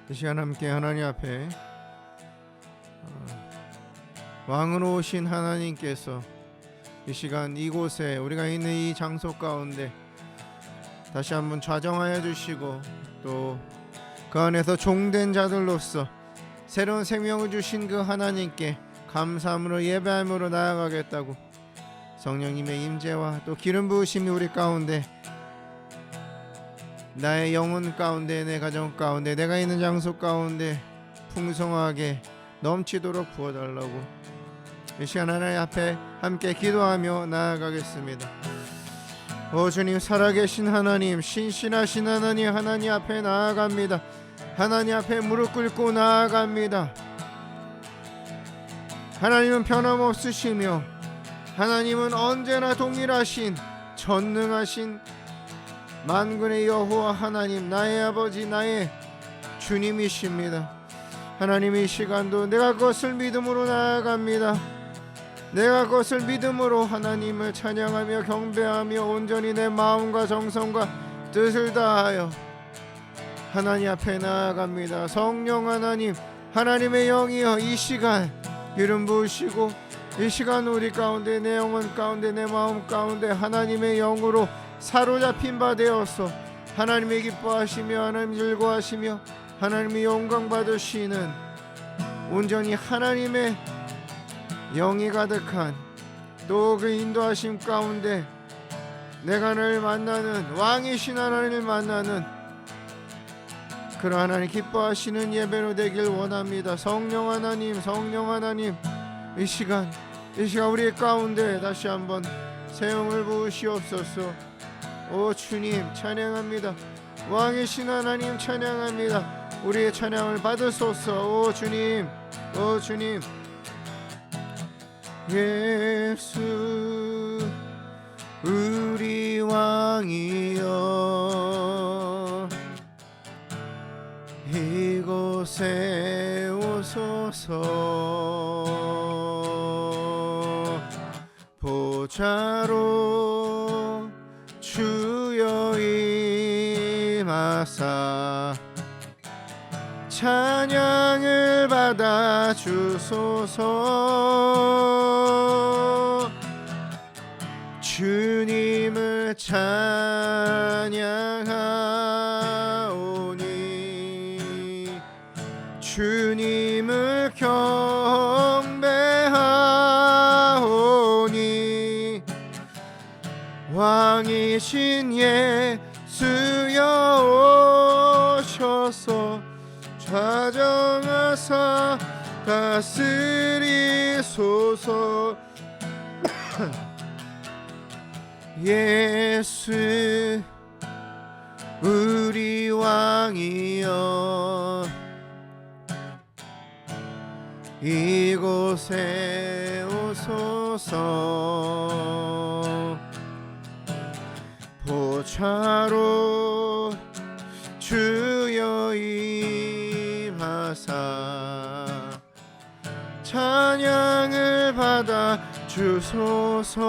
이 시간 함께 하나님 앞에 왕으로 오신 하나님께서 이 시간 이곳에 우리가 있는 이 장소 가운데 다시 한번 좌정하여 주시고 또 그 안에서 종된 자들로서 새로운 생명을 주신 그 하나님께 감사함으로 예배함으로 나아가겠다고 성령님의 임재와 또 기름 부으심이 우리 가운데 나의 영혼 가운데 내 가정 가운데 내가 있는 장소 가운데 풍성하게 넘치도록 부어달라고 이 시간 하나님 앞에 함께 기도하며 나아가겠습니다. 오 주님, 살아계신 하나님, 신실하신 하나님, 하나님 앞에 나아갑니다. 하나님 앞에 무릎 꿇고 나아갑니다. 하나님은 변함없으시며 하나님은 언제나 동일하신 전능하신 만군의 여호와 하나님, 나의 아버지, 나의 주님이십니다. 하나님, 이 시간도 내가 그것을 믿음으로 나아갑니다. 내가 그것을 믿음으로 하나님을 찬양하며 경배하며 온전히 내 마음과 정성과 뜻을 다하여 하나님 앞에 나아갑니다. 성령 하나님, 하나님의 영이여 이 시간 기름 부으시고 이 시간 우리 가운데 내 영혼 가운데 내 마음 가운데 하나님의 영으로 사로잡힌 바 되어서 하나님의 기뻐하시며 하나님 즐거워하시며 하나님의 영광 받으시는 온전히 하나님의 영이 가득한 또 그 인도하심 가운데 내가 늘 만나는 왕이신 하나님을 만나는 그런 하나님 기뻐하시는 예배로 되길 원합니다. 성령 하나님, 성령 하나님, 이 시간 우리 가운데 다시 한번 새 영을 부으시옵소서. 오 주님 찬양합니다. 왕이신 하나님 찬양합니다. 우리의 찬양을 받으소서. 오 주님, 오 주님. 예수 우리 왕이여 이곳에 오소서. 보좌로 주여 임하사 찬양을 받아 주소서. 주님을 찬양하오니 주님을 경배하오니 왕이신 예수여 오셔서 좌정하사 다스리소서. 예수 우리 왕이여 이곳에 오소서. 보좌로 주여 임하사 찬양을 받아 주소서.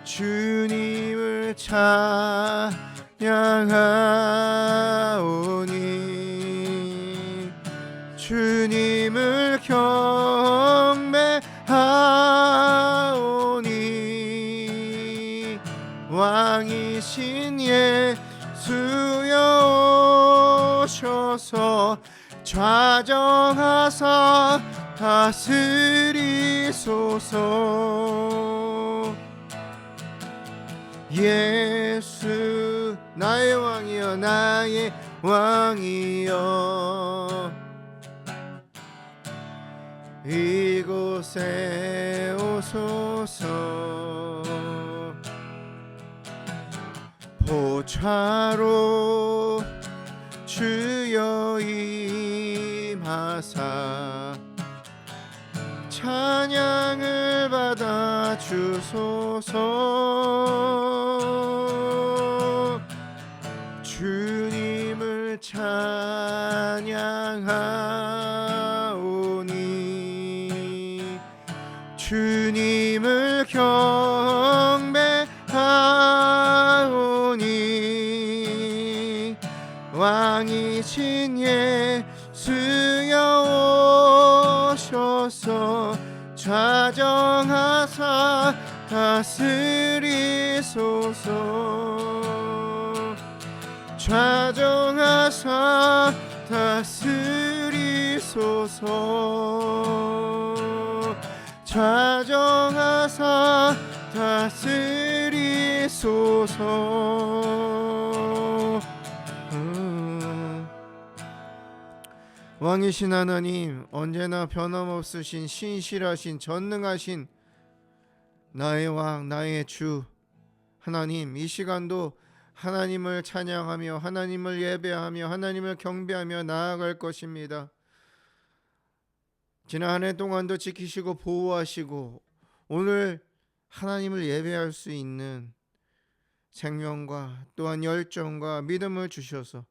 주님을 찬양하오니 주님을 경배하오니 왕이신 예수여 오셔서 좌정하사 다스리소서. 예수 나의 왕이여 나의 왕이여 이곳에 오소서. 보좌로 주여 임하사 찬양을 받아 주소서. 주님을 찬양하오니 주님을 경배하오니 오신 예수여 오셔서 좌정하사 다스리소서. 좌정하사 다스리소서. 좌정하사 다스리소서. 왕이신 하나님, 언제나 변함없으신 신실하신 전능하신 나의 왕, 나의 주 하나님, 이 시간도 하나님을 찬양하며 하나님을 예배하며 하나님을 경배하며 나아갈 것입니다. 지난 한 해 동안도 지키시고 보호하시고 오늘 하나님을 예배할 수 있는 생명과 또한 열정과 믿음을 주셔서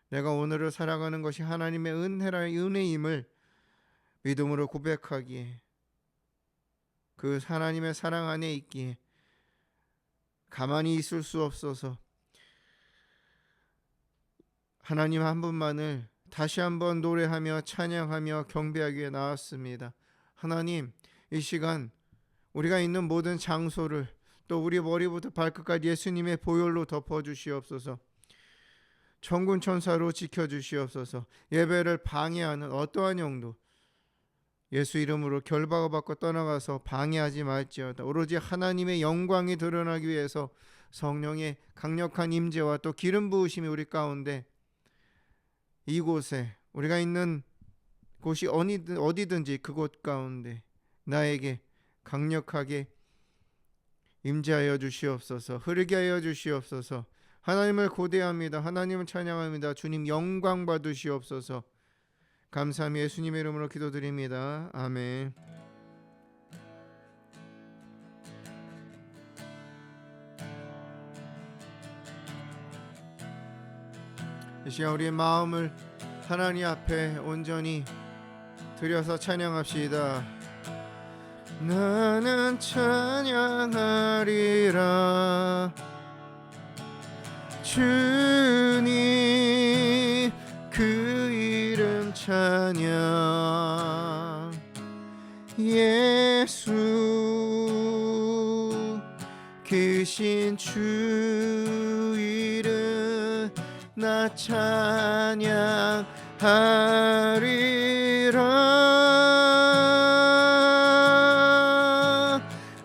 내가 오늘을 살아가는 것이 하나님의 은혜임을 믿음으로 고백하기에, 그 하나님의 사랑 안에 있기에 가만히 있을 수 없어서 하나님 한 분만을 다시 한번 노래하며 찬양하며 경배하기 위해 나왔습니다. 하나님, 이 시간 우리가 있는 모든 장소를 또 우리 머리부터 발끝까지 예수님의 보혈로 덮어주시옵소서. 천군 천사로 지켜주시옵소서. 예배를 방해하는 어떠한 영도 예수 이름으로 결박받고 떠나가서 방해하지 말지어다. 오로지 하나님의 영광이 드러나기 위해서 성령의 강력한 임재와 또 기름 부으심이 우리 가운데, 이곳에 우리가 있는 곳이 어디든지 그곳 가운데 나에게 강력하게 임재하여 주시옵소서. 흐르게 하여 주시옵소서. 하나님을 고대합니다. 하나님을 찬양합니다. 주님 영광 받으시옵소서. 감사함이 예수님의 이름으로 기도드립니다. 아멘. 이 시간 우리의 마음을 하나님 앞에 온전히 드려서 찬양합시다. 나는 찬양하리라 주님 그 이름 찬양. 예수 크신 주 이름 나 찬양하리라.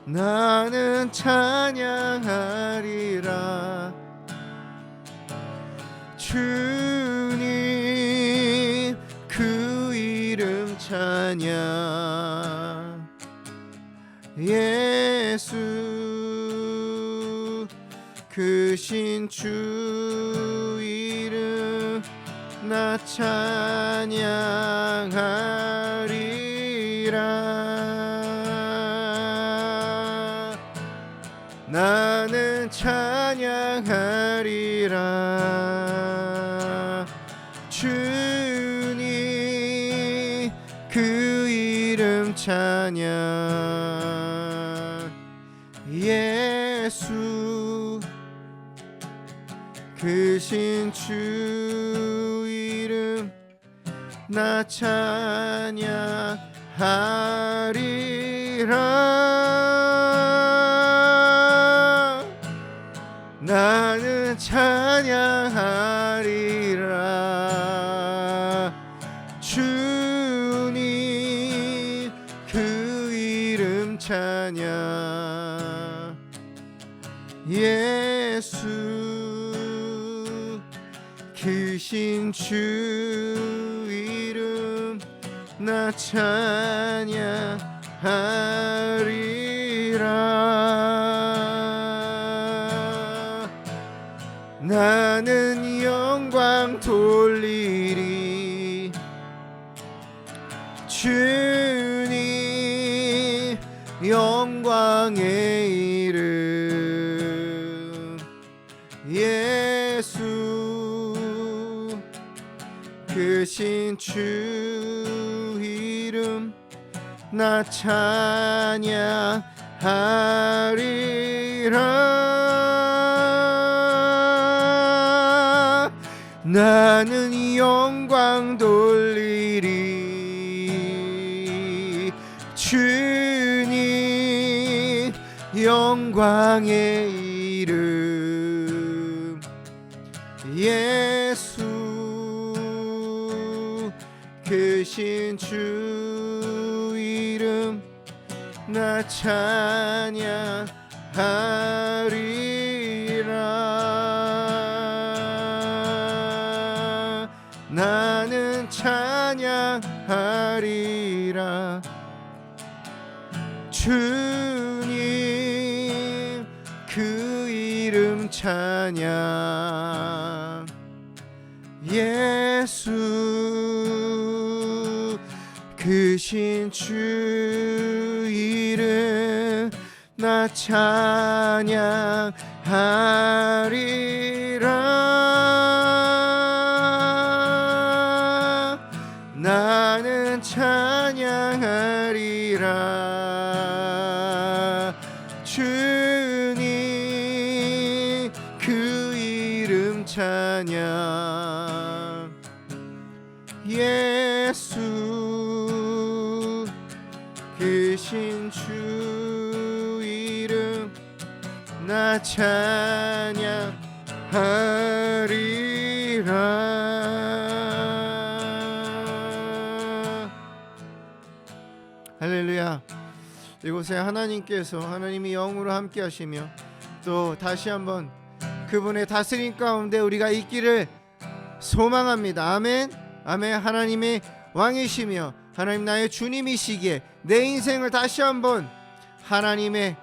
나는 찬양하리라 주님 그 이름 찬양. 예수 크신 주 이름 나 찬양하리라. 나는 찬양하리라 주님 그 이름 찬양. 예수 크신 주 이름 나 찬양하리라. 나는 찬양하리라 주님 그 이름 찬양. 예수 크신 주 이름 나 찬양하리라. 나는 영광 돌리리 주님 영광의 이름. 예수 크신 주 이름 나 찬양하리라. 나는 영광 돌리리. 주님 영광의 이름 예수 크신 주 이름 나 찬양하리라. 나는 찬양하리라. 주님 그 이름 찬양. 예수 크신 주 이름 나 찬양하리라. 나는 찬양하리라. 주님 그 이름 찬양. 예수 크신 주 이름 나 찬양하리라. 할렐루야. 이곳에 하나님께서 하나님이 영으로 함께 하시며 또 다시 한번 그분의 다스림 가운데 우리가 있기를 소망합니다. 아멘. 아멘. 하나님의 왕이시며 하나님 나의 주님이시기에 내 인생을 다시 한번 하나님의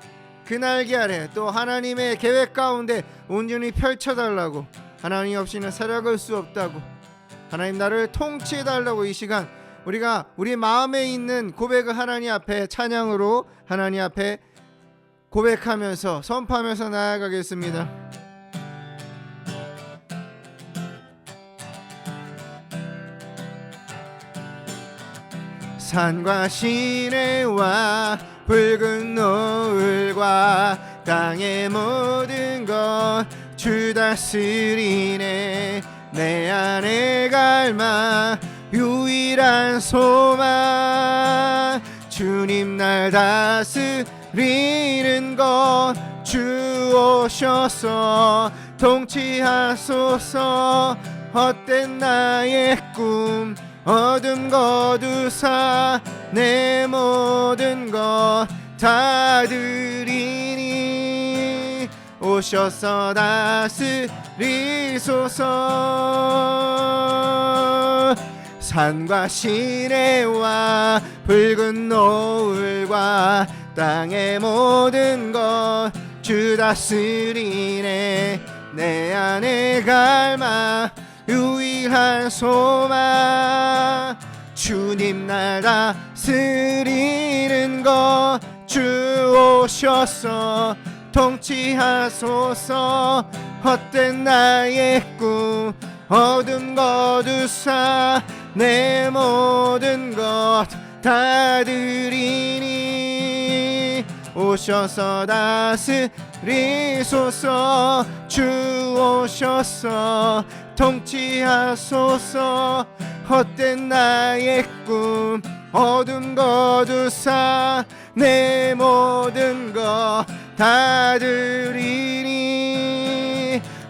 그 날개 아래 또 하나님의 계획 가운데 온전히 펼쳐달라고, 하나님 없이는 살아갈 수 없다고, 하나님 나를 통치해달라고 이 시간 우리가 우리 마음에 있는 고백을 하나님 앞에 찬양으로 하나님 앞에 고백하면서 선포하면서 나아가겠습니다. 산과 시내와 붉은 노을과 땅의 모든 것 주 다스리네. 내 안에 갈망 유일한 소망 주님 날 다스리는 것 주 오셔서 통치하소서. 헛된 나의 꿈 어둠 거두사 내 모든 것 다 드리니 오셔서 다스리소서. 산과 시내와 붉은 노을과 땅의 모든 것 주 다스리네. 내 안에 갈망 유일한 소망 주님 날 다스리는 것 주 오셔서 통치하소서. 헛된 나의 꿈 어둠 거두사 내 모든 것 다 드리니 오셔서 다스리소서. 주 오셔서 통치하소서. 헛된 나의 꿈 어둠 거두사 내 모든 것 다 드리니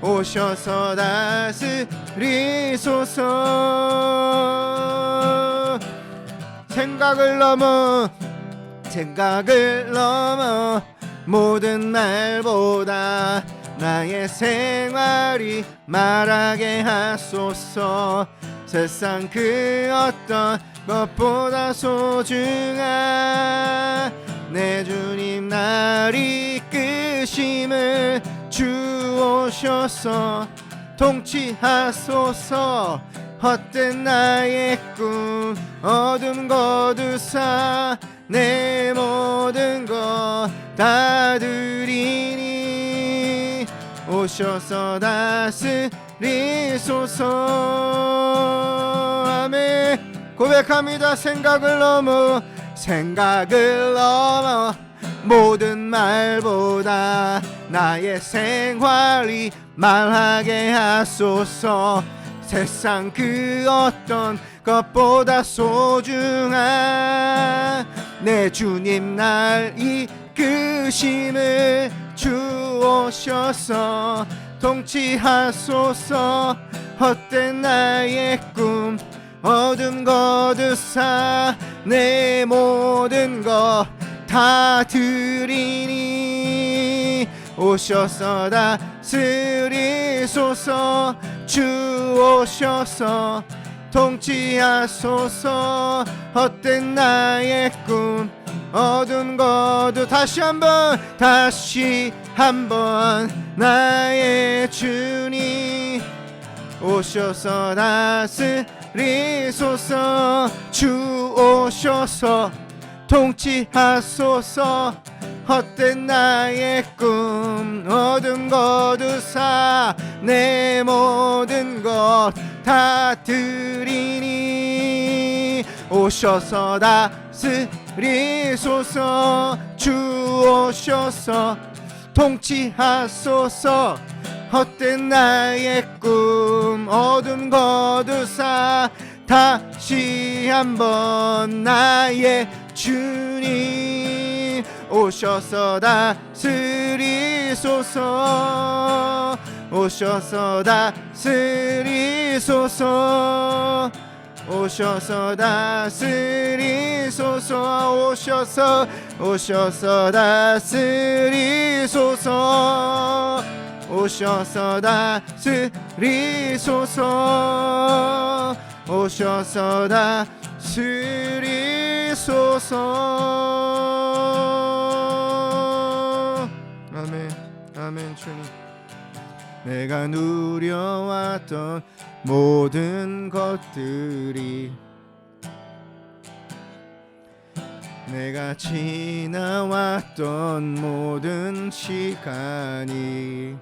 오셔서 다스리소서. 생각을 넘어 모든 말보다 나의 생활이 말하게 하소서. 세상 그 어떤 것보다 소중한 내 주님 날 이끄심을 주 오셔서 통치하소서. 헛된 나의 꿈 어둠 거두사 내 모든 것 다 드리니 오셔서 다스리소서. 아멘. 고백합니다. 생각을 넘어 모든 말보다 나의 생활이 말하게 하소서. 세상 그 어떤 것보다 소중한 내 주님 날 이끄심을 주오셔서 통치하소서. 헛된 나의 꿈 어둠 거두사 내 모든 것 다 드리니 오셔서 다스리소서. 주 오셔서 통치하소서. 헛된 나의 꿈 어두운 거두 다시 한번 나의 주님 오셔서 다스리소서. 주 오셔서 통치하소서. 헛된 나의 꿈 어둠 거두사 내 모든 것 다 드리니 오셔서 다스리소서. 주 오셔서 통치하소서. 헛된 나의 꿈 어둠 거두사 다시 한번 나의 주님 오셔서 다스리소서. 오셔서 다스리소서. 오셔서 다스리소서. 오셔서 다스리소서. 오셔서 다스리소서. 오셔서 다스리소서. 아멘. 아멘. 주님, 내가 누려왔던 모든 것들이 내가 지나왔던 모든 시간이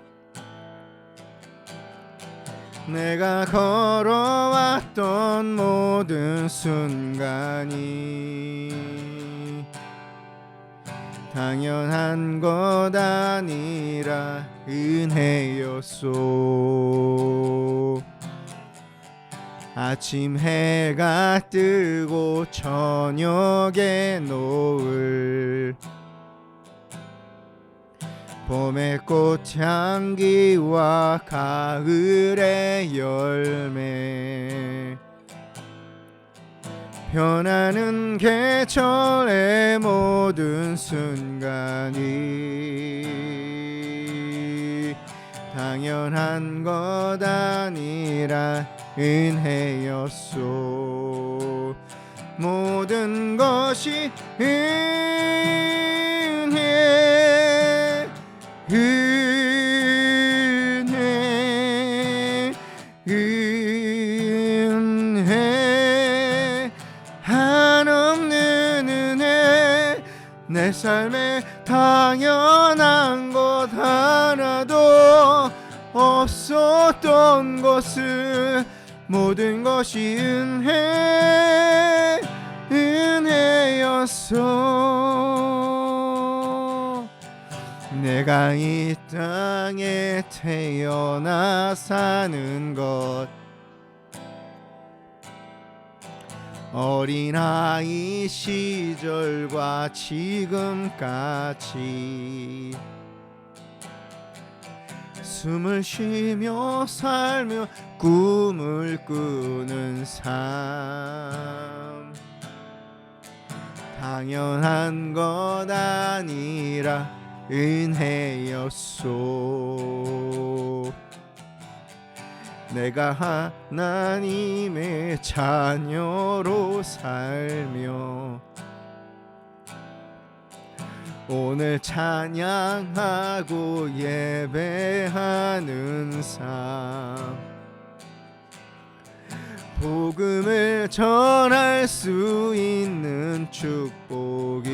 내가 걸어왔던 모든 순간이 당연한 것 아니라 은혜였소. 아침 해가 뜨고 저녁에 노을 봄의 꽃향기와 가을의 열매 변하는 계절의 모든 순간이 당연한 것 아니라 은혜였소. 모든 것이 은혜 한없는 은혜. 내 삶에 당연한 것 하나도 없었던 것을 모든 것이 은혜였어. 내가 이 땅에 태어나 사는 것 어린아이 시절과 지금까지 숨을 쉬며 살며 꿈을 꾸는 삶 당연한 것 아니라 은혜였소. 내가 하나님의 자녀로 살며 오늘 찬양하고 예배하는 삶 복음을 전할 수 있는 축복이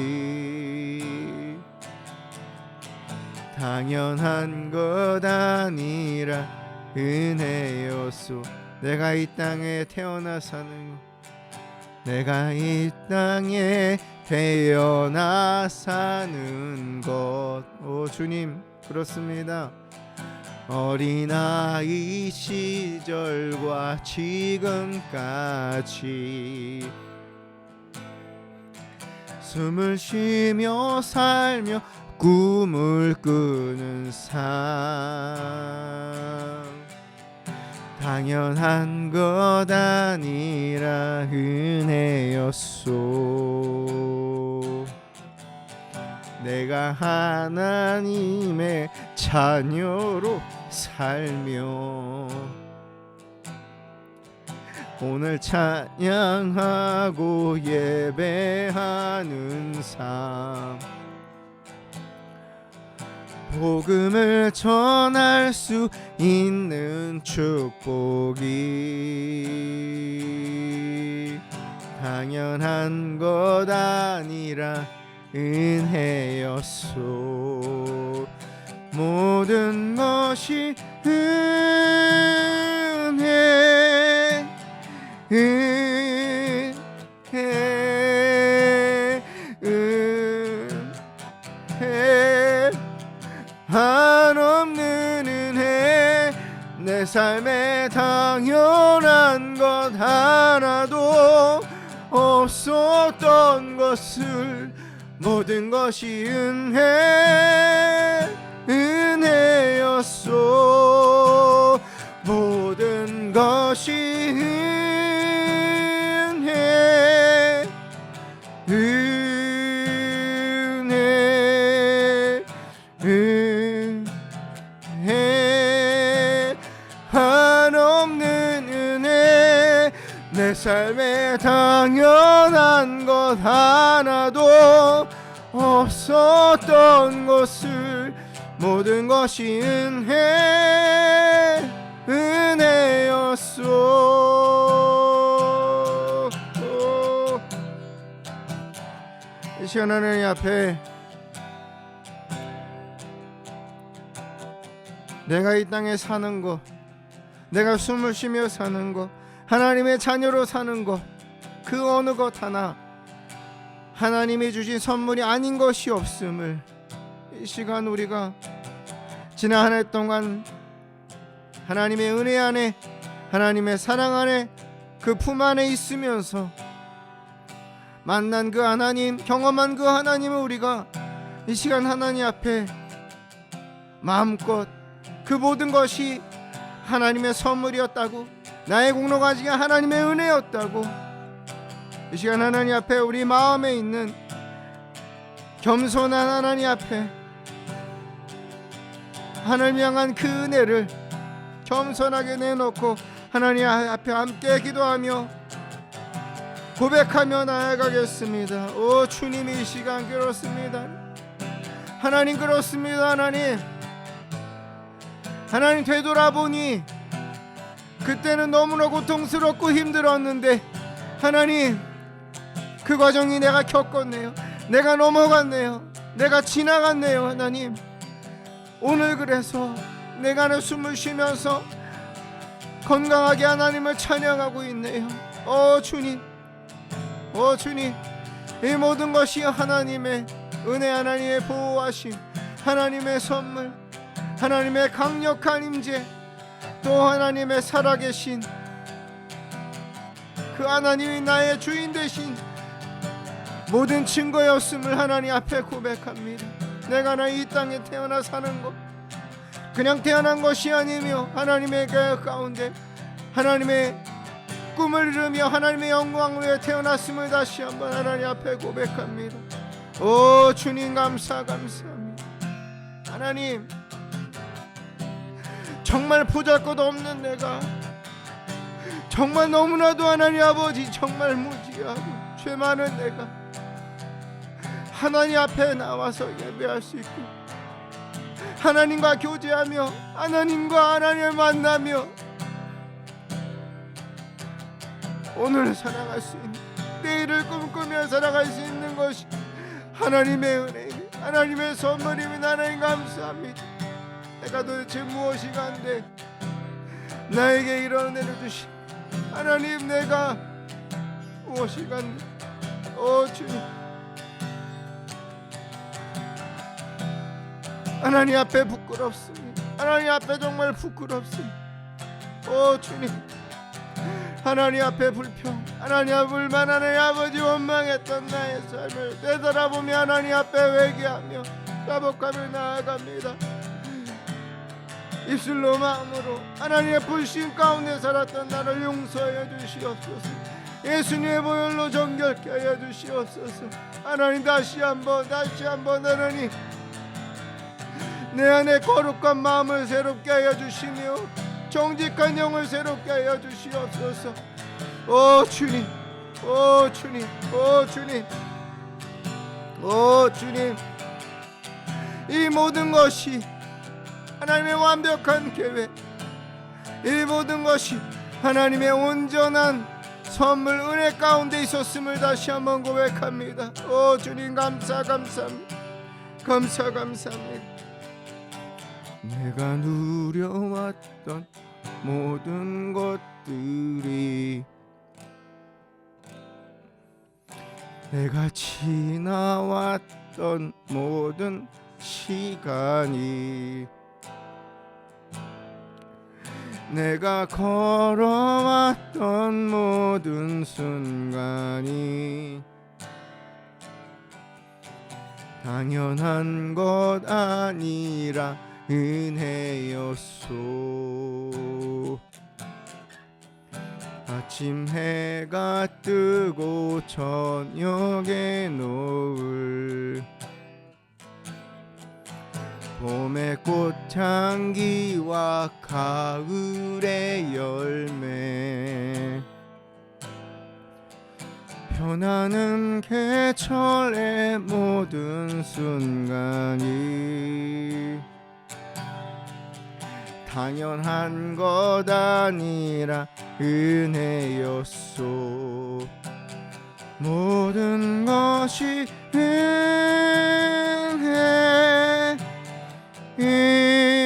당연한 것 아니라 은혜였소. 내가 이 땅에 태어나 사는 것 내가 이 땅에 태어나 사는 것 오 주님 그렇습니다. 어린아이 시절과 지금까지 숨을 쉬며 살며 꿈을 꾸는 삶, 당연한 것 아니라 은혜였소. 내가 하나님의 자녀로 살며 오늘 찬양하고 예배하는 삶, 복음을 전할 수 있는 축복이 당연한 것 아니라 은혜였소. 모든 것이 은혜, 은혜, 은혜, 한없는 은혜. 내 삶에 당연한 것 하나도 없었던 것을 모든 것이 은혜, 은혜였소. 모든 것이 은혜, 은혜, 은혜, 한없는 은혜. 내 삶에 당연한 것 하나도 없었던 것을 모든 것이 은혜, 은혜였소. 이 시간 하나님 앞에 내가 이 땅에 사는 것, 내가 숨을 쉬며 사는 것, 하나님의 자녀로 사는 것, 그 어느 것 하나 하나님이 주신 선물이 아닌 것이 없음을 이 시간 우리가 지난 한 해 동안 하나님의 은혜 안에, 하나님의 사랑 안에, 그 품 안에 있으면서 만난 그 하나님, 경험한 그 하나님을 우리가 이 시간 하나님 앞에 마음껏 그 모든 것이 하나님의 선물이었다고, 나의 공로가 아니라 하나님의 은혜였다고 이 시간 하나님 앞에 우리 마음에 있는 겸손한 하나님 앞에 하나님 향한 그 은혜를 겸손하게 내놓고 하나님 앞에 함께 기도하며 고백하며 나아가겠습니다. 오 주님이 이 시간 그렇습니다. 하나님 그렇습니다. 하나님 되돌아보니 그때는 너무나 고통스럽고 힘들었는데 하나님 그 과정이 내가 겪었네요. 내가 넘어갔네요. 내가 지나갔네요. 하나님 오늘 그래서 내가 내 숨을 쉬면서 건강하게 하나님을 찬양하고 있네요. 오 주님, 오 주님, 이 모든 것이 하나님의 은혜, 하나님의 보호하심, 하나님의 선물, 하나님의 강력한 임재, 또 하나님의 살아계신 그 하나님이 나의 주인 되신 모든 증거였음을 하나님 앞에 고백합니다. 내가 이 땅에 태어나 사는 것 그냥 태어난 것이 아니며 하나님의 가운데 하나님의 꿈을 이루며 하나님의 영광을 위해 태어났음을 다시 한번 하나님 앞에 고백합니다. 오 주님 감사합니다. 하나님 정말 보잘것없는 내가 정말 너무나도 하나님 아버지 정말 무지하고 죄 많은 내가 하나님 앞에 나와서 예배할 수 있고 하나님과 교제하며 하나님과 하나님을 만나며 오늘을 살아갈 수 있는, 내일을 꿈꾸며 살아갈 수 있는 것이 하나님의 은혜, 하나님의 선물입니다. 하나님 감사합니다. 내가 도대체 무엇이가 한데 나에게 이런 은혜를 주신 하나님, 내가 무엇이가 한데 오 주님, 하나님 앞에 부끄럽습니다. 하나님 앞에 정말 부끄럽습니다. 오 주님, 하나님 앞에 불평, 하나님 앞에 불만, 하나님 아버지 원망했던 나의 삶을 되돌아보며 하나님 앞에 회개하며 자복하며 나아갑니다. 입술로 마음으로 하나님의 불신 가운데 살았던 나를 용서하여 주시옵소서. 예수님의 보혈로 정결케 하여 주시옵소서. 하나님 다시 한번 하나님 내 안에 거룩한 마음을 새롭게 하여 주시며 정직한 영을 새롭게 하여 주시옵소서. 오 주님, 오 주님, 오 주님, 오 주님, 이 모든 것이 하나님의 완벽한 계획, 이 모든 것이 하나님의 온전한 선물 은혜 가운데 있었음을 다시 한번 고백합니다. 오 주님, 감사합니다. 내가 누려왔던 모든 것들이, 내가 지나왔던 모든 시간이, 내가 걸어왔던 모든 순간이 당연한 것 아니라 은혜였소. 아침 해가 뜨고 저녁에 노을, 봄의 꽃향기와 가을의 열매, 변하는 계절의 모든 순간이 당연한 것 아니라 은혜였소. 모든 것이 은혜, 은혜,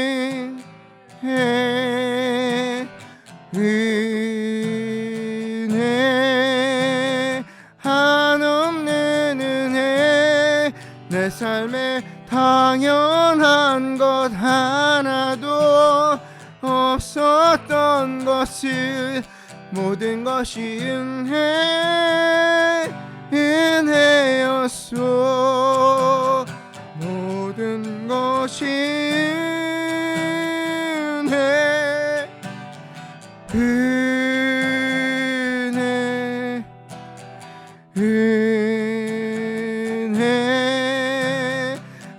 한없는 은혜, 내 삶에 당연한 것 하나도 없었던 것을, 모든 것이 은혜였소. 모든 것이 은혜,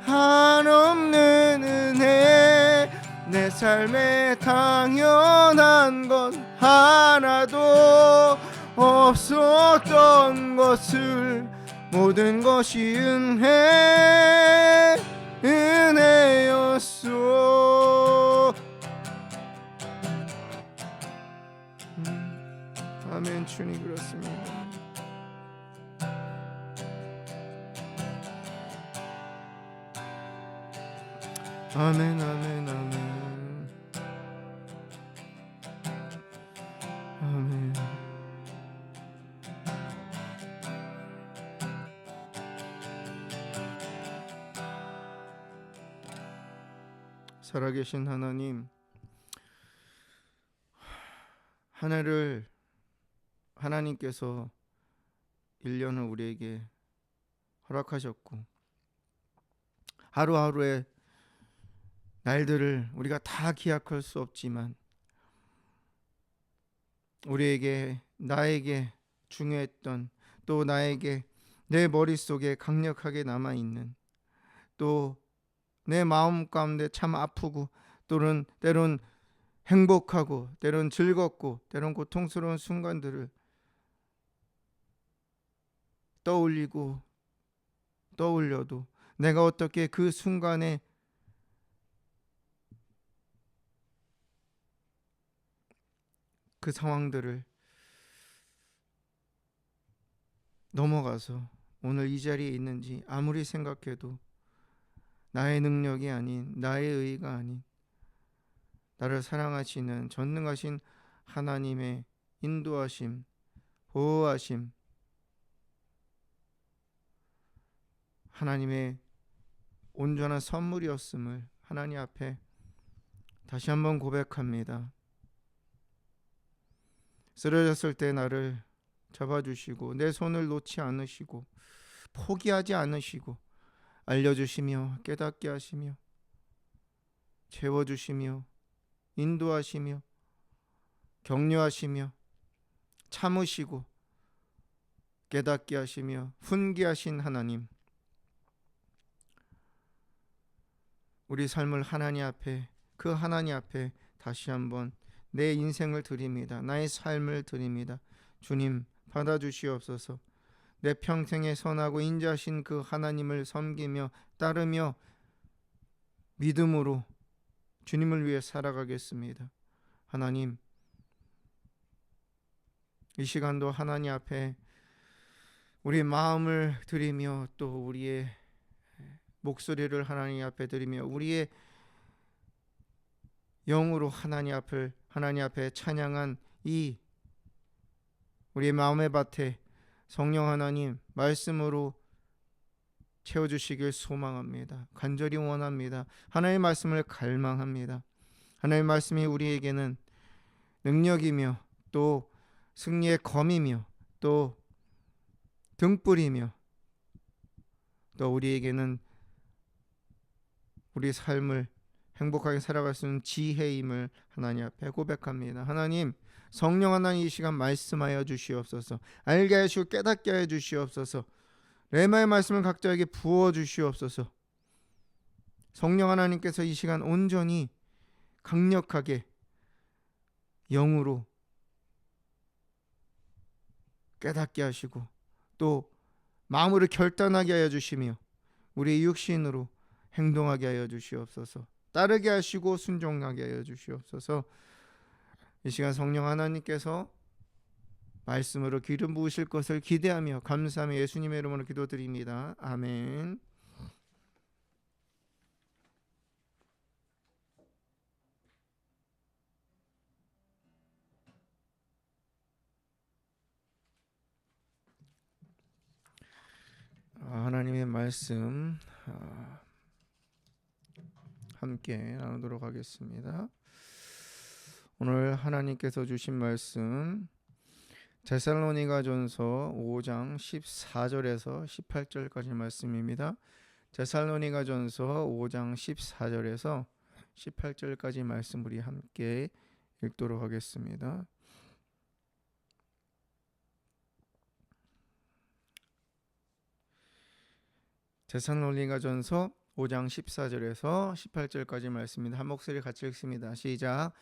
한없는 은혜, 내 삶에 당연한 것 하나도 없었던 것을, 모든 것이 은혜였소. 아멘. 주님, 그렇습니다. 아멘, 아멘, 아멘, 아멘. 살아계신 하나님, 한 해를 하나님께서 1년을 우리에게 허락하셨고, 하루하루의 날들을 우리가 다 기약할 수 없지만 우리에게, 나에게 중요했던, 또 나에게 내 머릿속에 강력하게 남아있는, 또 내 마음 가운데 참 아프고 또는 때론 행복하고 때론 즐겁고 때론 고통스러운 순간들을 떠올려도 내가 어떻게 그 순간에 그 상황들을 넘어가서 오늘 이 자리에 있는지 아무리 생각해도 나의 능력이 아닌, 나의 의의가 아닌, 나를 사랑하시는 전능하신 하나님의 인도하심, 보호하심, 하나님의 온전한 선물이었음을 하나님 앞에 다시 한번 고백합니다. 쓰러졌을 때 나를 잡아주시고 내 손을 놓지 않으시고 포기하지 않으시고 알려주시며 깨닫게 하시며 채워주시며 인도하시며 격려하시며 참으시고 깨닫게 하시며 훈계하신 하나님, 우리 삶을 그 하나님 앞에 다시 한번 내 인생을 드립니다. 나의 삶을 드립니다. 주님 받아주시옵소서. 내 평생에 선하고 인자하신 그 하나님을 섬기며 따르며 믿음으로 주님을 위해 살아가겠습니다. 하나님, 이 시간도 하나님 앞에 우리 마음을 드리며 또 우리의 목소리를 하나님 앞에 드리며 우리의 영으로 하나님 앞에 찬양한 이 우리의 마음의 밭에 성령 하나님 말씀으로 채워주시길 소망합니다. 간절히 원합니다. 하나님의 말씀을 갈망합니다. 하나님의 말씀이 우리에게는 능력이며 또 승리의 검이며 또 등불이며 또 우리에게는 우리 삶을 행복하게 살아갈 수 있는 지혜임을 하나님 앞에 고백합니다. 하나님, 성령 하나님 이 시간 말씀하여 주시옵소서. 알게 하시고 깨닫게 하여 주시옵소서. 레마의 말씀을 각자에게 부어 주시옵소서. 성령 하나님께서 이 시간 온전히 강력하게 영으로 깨닫게 하시고 또 마음으로 결단하게 하여 주시며 우리의 육신으로 행동하게 하여 주시옵소서. 따르게 하시고 순종하게 하여 주시옵소서. 이 시간 성령 하나님께서 말씀으로 기름 부으실 것을 기대하며 감사하며 예수님의 이름으로 기도드립니다. 아멘. 하나님의 말씀 함께 나누도록 하겠습니다. 오늘 하나님께서 주신 말씀 데살로니가전서 5장 14절에서 18절까지 말씀입니다. 데살로니가전서 5장 14절에서 18절까지 말씀 우리 함께 읽도록 하겠습니다. 데살로니가전서 5장 14절에서 18절까지 말씀입니다. 한 목소리 같이 읽습니다. 시작.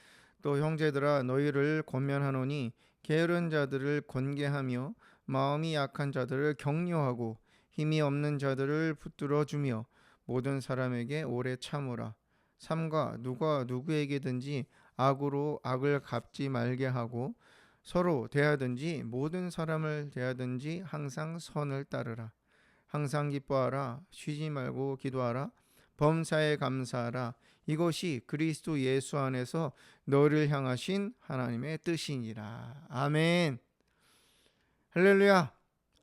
또 형제들아 너희를 권면하노니 게으른 자들을 권계하며 마음이 약한 자들을 격려하고 힘이 없는 자들을 붙들어 주며 모든 사람에게 오래 참으라. 삼가 누가 누구에게든지 악으로 악을 갚지 말게 하고 서로 대하든지 모든 사람을 대하든지 항상 선을 따르라. 항상 기뻐하라. 쉬지 말고 기도하라. 범사에 감사하라. 이것이 그리스도 예수 안에서 너를 향하신 하나님의 뜻이니라. 아멘. 할렐루야.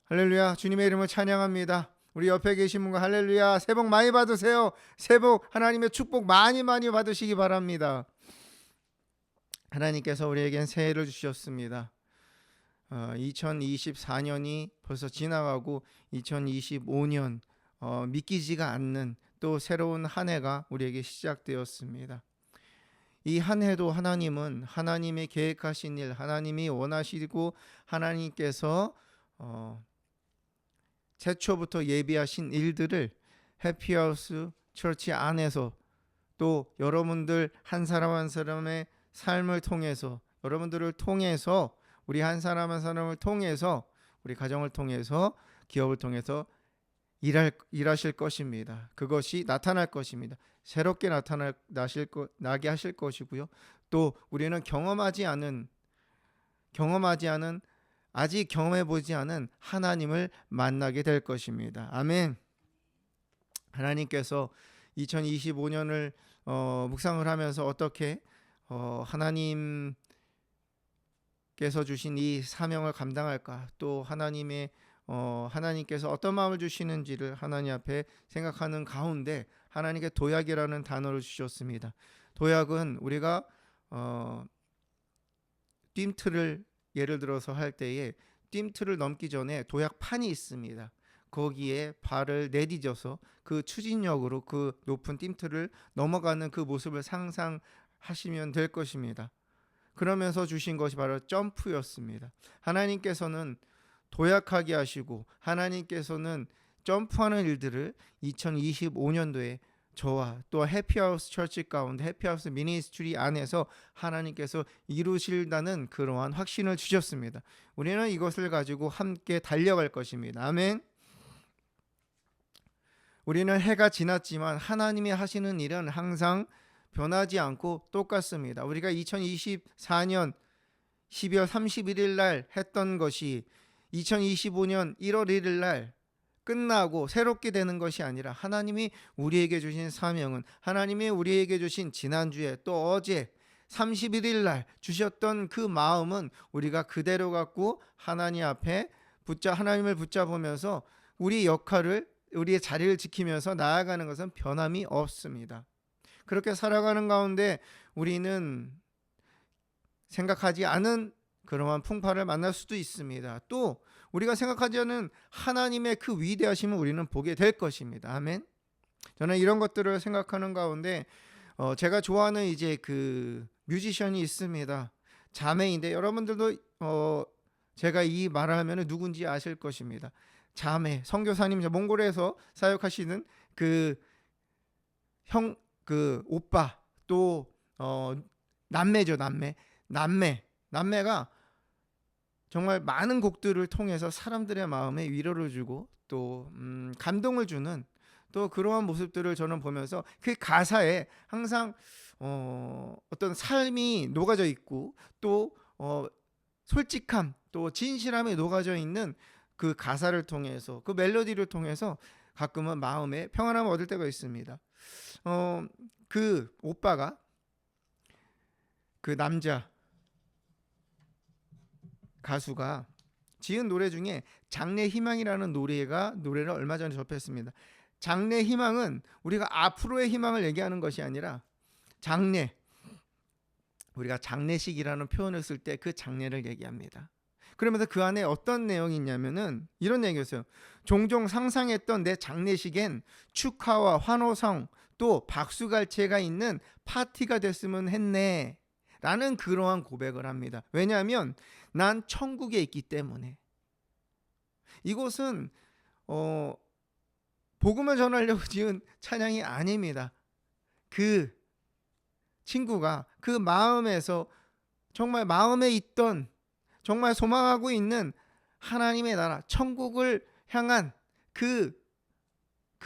할렐루야. 주님의 이름을 찬양합니다. 우리 옆에 계신 분과 할렐루야. 새해 복 많이 받으세요. 새해 복 하나님의 축복 많이 받으시기 바랍니다. 하나님께서 우리에겐 새해를 주셨습니다. 2024년이 벌써 지나가고 2025년 믿기지가 않는 또 새로운 한 해가 우리에게 시작되었습니다. 이 한 해도 하나님은 하나님의 계획하신 일, 하나님이 원하시고 하나님께서 최초부터 예비하신 일들을 해피하우스 처치 안에서 또 여러분들 한 사람 한 사람의 삶을 통해서 여러분들을 통해서 우리 한 사람 한 사람을 통해서 우리 가정을 통해서 기업을 통해서 일하실 것입니다. 그것이 나타날 것입니다. 새롭게 나게 하실 것이고요. 또 우리는 경험하지 않은 아직 경험해보지 않은 하나님을 만나게 될 것입니다. 아멘. 하나님께서 2025년을 묵상을 하면서 어떻게 하나님께서 주신 이 사명을 감당할까, 또 하나님께서 어떤 마음을 주시는지를 하나님 앞에 생각하는 가운데 하나님께 도약이라는 단어를 주셨습니다. 도약은 우리가 뜀트를 예를 들어서 할 때에 뜀트를 넘기 전에 도약판이 있습니다. 거기에 발을 내디뎌서 그 추진력으로 그 높은 뜀트를 넘어가는 그 모습을 상상하시면 될 것입니다. 그러면서 주신 것이 바로 점프였습니다. 하나님께서는 도약하게 하시고 하나님께서는 점프하는 일들을 2025년도에 저와 또 해피하우스 처치 가운데 해피하우스 미니스트리 안에서 하나님께서 이루실다는 그러한 확신을 주셨습니다. 우리는 이것을 가지고 함께 달려갈 것입니다. 아멘. 우리는 해가 지났지만 하나님이 하시는 일은 항상 변하지 않고 똑같습니다. 우리가 2024년 12월 31일 날 했던 것이 2025년 1월 1일 날 끝나고 새롭게 되는 것이 아니라 하나님이 우리에게 주신 사명은 하나님이 우리에게 주신 지난주에 또 어제 31일 날 주셨던 그 마음은 우리가 그대로 갖고 하나님 앞에 하나님을 붙잡으면서 우리 역할을 우리의 자리를 지키면서 나아가는 것은 변함이 없습니다. 그렇게 살아가는 가운데 우리는 생각하지 않은 그러한 풍파를 만날 수도 있습니다. 또 우리가 생각하지 않은 하나님의 그 위대하심을 우리는 보게 될 것입니다. 아멘. 저는 이런 것들을 생각하는 가운데 제가 좋아하는 이제 그 뮤지션이 있습니다. 자매인데 여러분들도 제가 이 말을 하면 누군지 아실 것입니다. 자매 선교사님, 몽골에서 사역하시는 그 오빠 또 남매죠. 남매가 정말 많은 곡들을 통해서 사람들의 마음에 위로를 주고 또 감동을 주는 또 그러한 모습들을 저는 보면서 그 가사에 항상 어떤 삶이 녹아져 있고 또 솔직함 또 진실함이 녹아져 있는 그 가사를 통해서 그 멜로디를 통해서 가끔은 마음에 평안함을 얻을 때가 있습니다. 그 오빠가 그 남자 가수가 지은 노래 중에 장래 희망이라는 노래를 얼마 전에 접했습니다. 장래 희망은 우리가 앞으로의 희망을 얘기하는 것이 아니라 우리가 장례식이라는 표현을 쓸 때 그 장례를 얘기합니다. 그러면서 그 안에 어떤 내용이 있냐면은 이런 얘기였어요. 종종 상상했던 내 장례식엔 축하와 환호성 또 박수갈채가 있는 파티가 됐으면 했네 라는 그러한 고백을 합니다. 왜냐하면 난 천국에 있기 때문에. 이것은 복음을 전하려고 지은 찬양이 아닙니다. 그 친구가 그 마음에서 정말 마음에 있던 정말 소망하고 있는 하나님의 나라 천국을 향한 그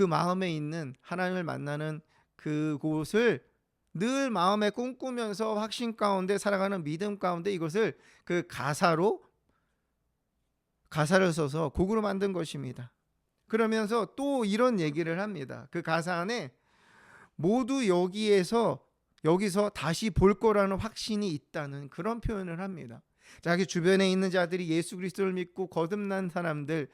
마음에 있는 하나님을 만나는 그곳을 늘 마음에 꿈꾸면서 확신 가운데 살아가는 믿음 가운데 이것을 그 가사를 써서 곡으로 만든 것입니다. 그러면서 또 이런 얘기를 합니다. 그 가사 안에 모두 여기서 다시 볼 거라는 확신이 있다는 그런 표현을 합니다. 자기 주변에 있는 자들이 예수 그리스도를 믿고 거듭난 사람들,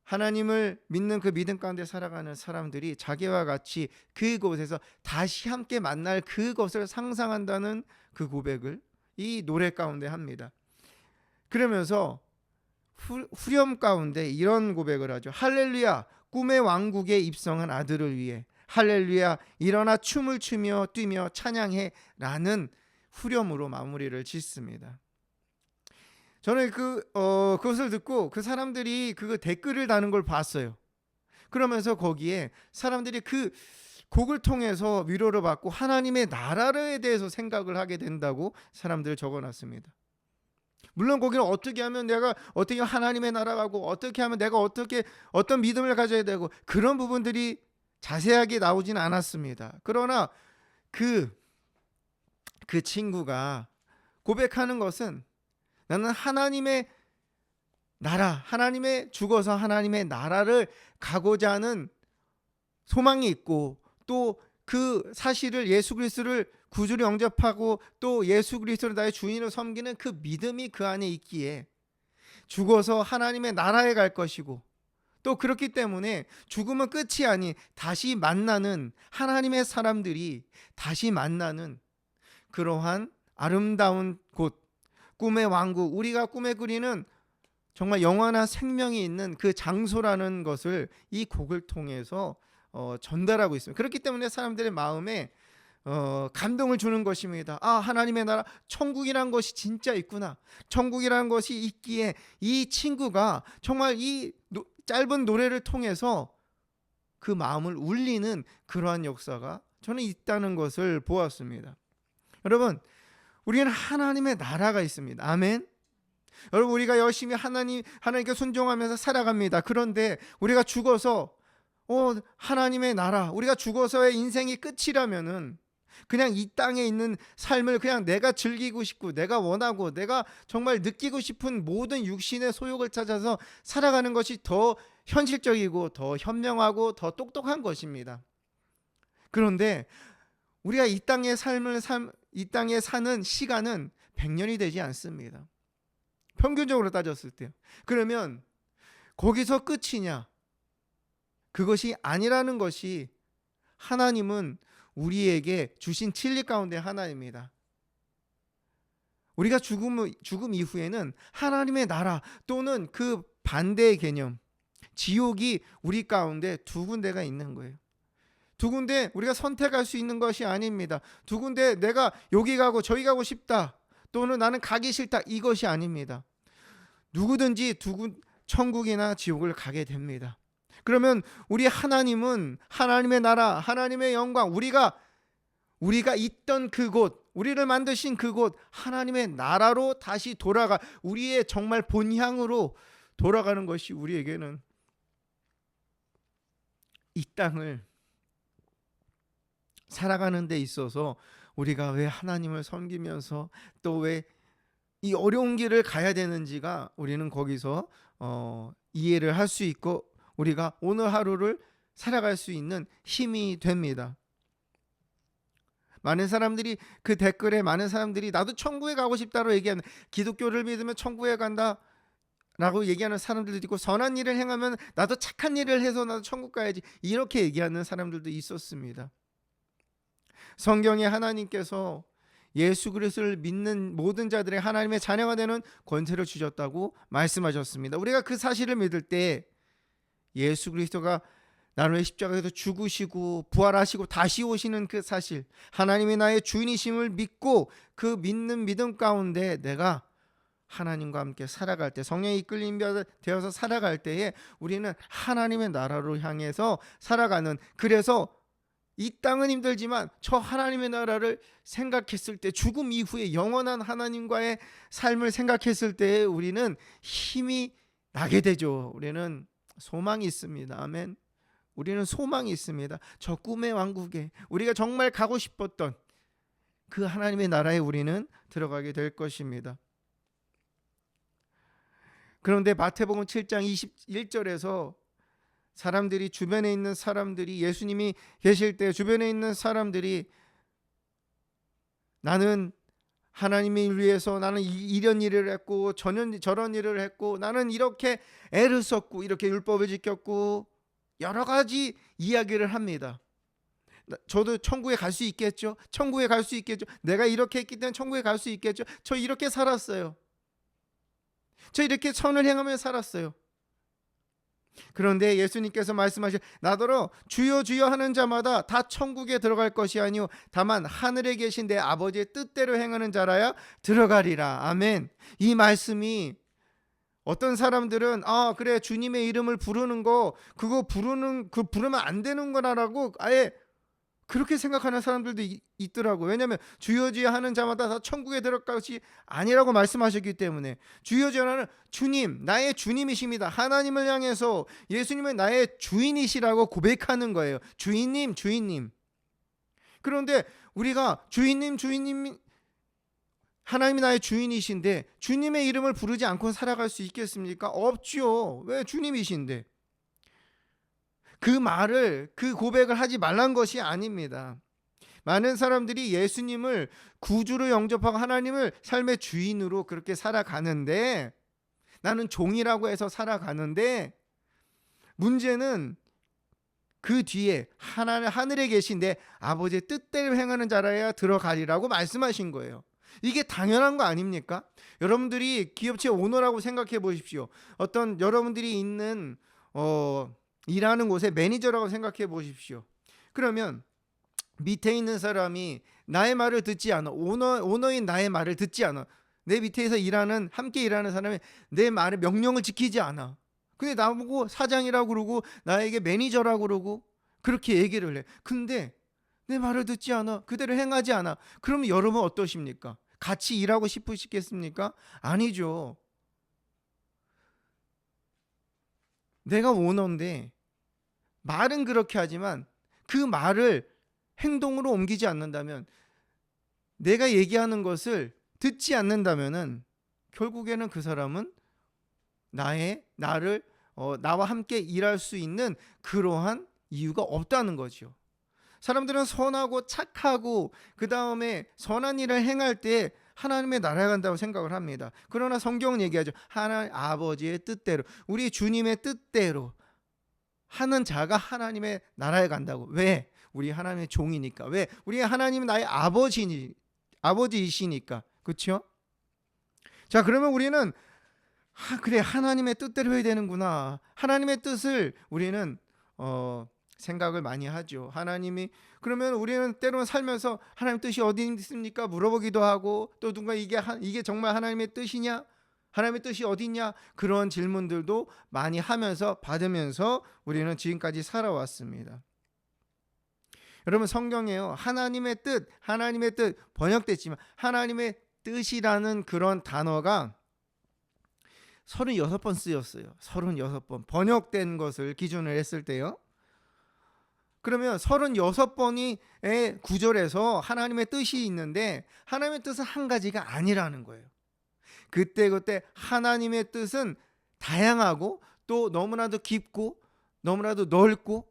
하나님을 믿는 그 믿음 가운데 살아가는 사람들이 자기와 같이 그곳에서 다시 함께 만날 그것을 상상한다는 그 고백을 이 노래 가운데 합니다. 그러면서 후렴 가운데 이런 고백을 하죠. 할렐루야, 꿈의 왕국에 입성한 아들을 위해 할렐루야, 일어나 춤을 추며 뛰며 찬양해 라는 후렴으로 마무리를 짓습니다. 저는 그것을 듣고 그 사람들이 그 댓글을 다는 걸 봤어요. 그러면서 거기에 사람들이 그 곡을 통해서 위로를 받고 하나님의 나라에 대해서 생각을 하게 된다고 사람들 적어놨습니다. 물론 거기는 어떻게 하면 내가 어떻게 하나님의 나라 가고 어떻게 하면 내가 어떻게 어떤 믿음을 가져야 되고 그런 부분들이 자세하게 나오진 않았습니다. 그러나 그 친구가 고백하는 것은 나는 하나님의 나라, 죽어서 하나님의 나라를 가고자 하는 소망이 있고 또 그 사실을 예수 그리스도를 구주로 영접하고 또 예수 그리스도를 나의 주인으로 섬기는 그 믿음이 그 안에 있기에 죽어서 하나님의 나라에 갈 것이고 또 그렇기 때문에 죽음은 끝이 아닌 다시 만나는, 하나님의 사람들이 다시 만나는 그러한 아름다운 곳, 꿈의 왕국, 우리가 꿈에 그리는 정말 영원한 생명이 있는 그 장소라는 것을 이 곡을 통해서 전달하고 있습니다. 그렇기 때문에 사람들의 마음에 감동을 주는 것입니다. 아, 하나님의 나라, 천국이란 것이 진짜 있구나. 천국이란 것이 있기에 이 친구가 정말 이 짧은 노래를 통해서 그 마음을 울리는 그러한 역사가 저는 있다는 것을 보았습니다. 여러분, 우리는 하나님의 나라가 있습니다. 아멘. 여러분, 우리가 열심히 하나님께 순종하면서 살아갑니다. 그런데 우리가 죽어서 하나님의 나라, 우리가 죽어서의 인생이 끝이라면은 그냥 이 땅에 있는 삶을 그냥 내가 즐기고 싶고 내가 원하고 내가 정말 느끼고 싶은 모든 육신의 소욕을 찾아서 살아가는 것이 더 현실적이고 더 현명하고 더 똑똑한 것입니다. 그런데 우리가 이 땅의 이 땅에 사는 시간은 100년이 되지 않습니다. 평균적으로 따졌을 때요. 그러면 거기서 끝이냐? 그것이 아니라는 것이 하나님은 우리에게 주신 진리 가운데 하나입니다. 우리가 죽음 이후에는 하나님의 나라 또는 그 반대의 개념, 지옥이 우리 가운데 두 군데가 있는 거예요. 두 군데 우리가 선택할 수 있는 것이 아닙니다. 두 군데 내가 여기 가고 저기 가고 싶다 또는 나는 가기 싫다, 이것이 아닙니다. 누구든지 천국이나 지옥을 가게 됩니다. 그러면 우리 하나님은 하나님의 나라, 하나님의 영광, 우리가 있던 그곳, 우리를 만드신 그곳, 하나님의 나라로 다시 돌아가, 우리의 정말 본향으로 돌아가는 것이 우리에게는 이 땅을 살아가는 데 있어서 우리가 왜 하나님을 섬기면서 또 왜 이 어려운 길을 가야 되는지가 우리는 거기서 이해를 할 수 있고 우리가 오늘 하루를 살아갈 수 있는 힘이 됩니다. 많은 사람들이 그 댓글에 많은 사람들이 나도 천국에 가고 싶다고 얘기하는, 기독교를 믿으면 천국에 간다 라고 얘기하는 사람들도 있고, 선한 일을 행하면 나도 착한 일을 해서 나도 천국 가야지, 이렇게 얘기하는 사람들도 있었습니다. 성경에 하나님께서 예수 그리스도를 믿는 모든 자들의 하나님의 자녀가 되는 권세를 주셨다고 말씀하셨습니다. 우리가 그 사실을 믿을 때 예수 그리스도가 나를 위해 십자가에서 죽으시고 부활하시고 다시 오시는 그 사실, 하나님이 나의 주인이심을 믿고 그 믿는 믿음 가운데 내가 하나님과 함께 살아갈 때, 성령의 이끌림 되어서 살아갈 때에 우리는 하나님의 나라로 향해서 살아가는, 그래서 이 땅은 힘들지만 저 하나님의 나라를 생각했을 때, 죽음 이후에 영원한 하나님과의 삶을 생각했을 때 우리는 힘이 나게 되죠. 우리는 소망이 있습니다. 아멘. 우리는 소망이 있습니다. 저 꿈의 왕국에, 우리가 정말 가고 싶었던 그 하나님의 나라에 우리는 들어가게 될 것입니다. 그런데 마태복음 7장 21절에서 사람들이, 주변에 있는 사람들이, 예수님이 계실 때 주변에 있는 사람들이 나는 하나님을 위해서 나는 이런 일을 했고 저런 일을 했고 나는 이렇게 애를 썼고 이렇게 율법을 지켰고 여러 가지 이야기를 합니다. 저도 천국에 갈 수 있겠죠? 천국에 갈 수 있겠죠? 내가 이렇게 했기 때문에 천국에 갈 수 있겠죠? 저 이렇게 살았어요. 저 이렇게 선을 행하며 살았어요. 그런데 예수님께서 말씀하실, 나더러 주여 주여 하는 자마다 다 천국에 들어갈 것이 아니요 다만 하늘에 계신 내 아버지의 뜻대로 행하는 자라야 들어가리라. 아멘. 이 말씀이 어떤 사람들은 그래 주님의 이름을 부르는 거 그거 부르면 안 되는 거라고 아예 그렇게 생각하는 사람들도 있더라고요. 왜냐하면 주여 주여 하는 자마다 다 천국에 들어갈 것이 아니라고 말씀하셨기 때문에, 주여 주여는 주님, 나의 주님이십니다. 하나님을 향해서 예수님은 나의 주인이시라고 고백하는 거예요. 주인님, 주인님. 그런데 우리가 주인님, 주인님, 하나님이 나의 주인이신데 주님의 이름을 부르지 않고 살아갈 수 있겠습니까? 없죠. 왜? 주님이신데. 그 고백을 하지 말란 것이 아닙니다. 많은 사람들이 예수님을 구주로 영접하고 하나님을 삶의 주인으로 그렇게 살아가는데, 나는 종이라고 해서 살아가는데 문제는 그 뒤에 하늘에 계신 내 아버지의 뜻대로 행하는 자라야 들어가리라고 말씀하신 거예요. 이게 당연한 거 아닙니까? 여러분들이 기업체 오너라고 생각해 보십시오. 어떤 여러분들이 있는 일하는 곳에 매니저라고 생각해 보십시오. 그러면 밑에 있는 사람이 나의 말을 듣지 않아. 오너인 나의 말을 듣지 않아. 내 밑에서 함께 일하는 사람이 내 말의 명령을 지키지 않아. 근데 나보고 사장이라고 그러고 나에게 매니저라고 그러고 그렇게 얘기를 해. 근데 내 말을 듣지 않아. 그대로 행하지 않아. 그러면 여러분 어떠십니까? 같이 일하고 싶으시겠습니까? 아니죠. 내가 오너인데 말은 그렇게 하지만 그 말을 행동으로 옮기지 않는다면, 내가 얘기하는 것을 듣지 않는다면은 결국에는 그 사람은 나와 함께 일할 수 있는 그러한 이유가 없다는 거죠. 사람들은 선하고 착하고 그 다음에 선한 일을 행할 때 하나님의 나라에 간다고 생각을 합니다. 그러나 성경은 얘기하죠. 하나님 아버지의 뜻대로, 우리 주님의 뜻대로 하는 자가 하나님의 나라에 간다고. 왜? 우리 하나님의 종이니까. 왜? 우리 하나님은 나의 아버지이시니까. 그렇죠? 자, 그러면 우리는 그래, 하나님의 뜻대로 해야 되는구나. 하나님의 뜻을 우리는 생각을 많이 하죠. 그러면 우리는 때로는 살면서 하나님 뜻이 어디 있습니까? 물어보기도 하고, 또 누가 이게 정말 하나님의 뜻이냐? 하나님의 뜻이 어디 있냐? 그런 질문들도 많이 받으면서 우리는 지금까지 살아왔습니다. 여러분, 성경에요, 하나님의 뜻 번역됐지만 하나님의 뜻이라는 그런 단어가 36번 쓰였어요. 36번 번역된 것을 기준을 했을 때요. 그러면 36번의 구절에서 하나님의 뜻이 있는데 하나님의 뜻은 한 가지가 아니라는 거예요. 그때 하나님의 뜻은 다양하고 또 너무나도 깊고 너무나도 넓고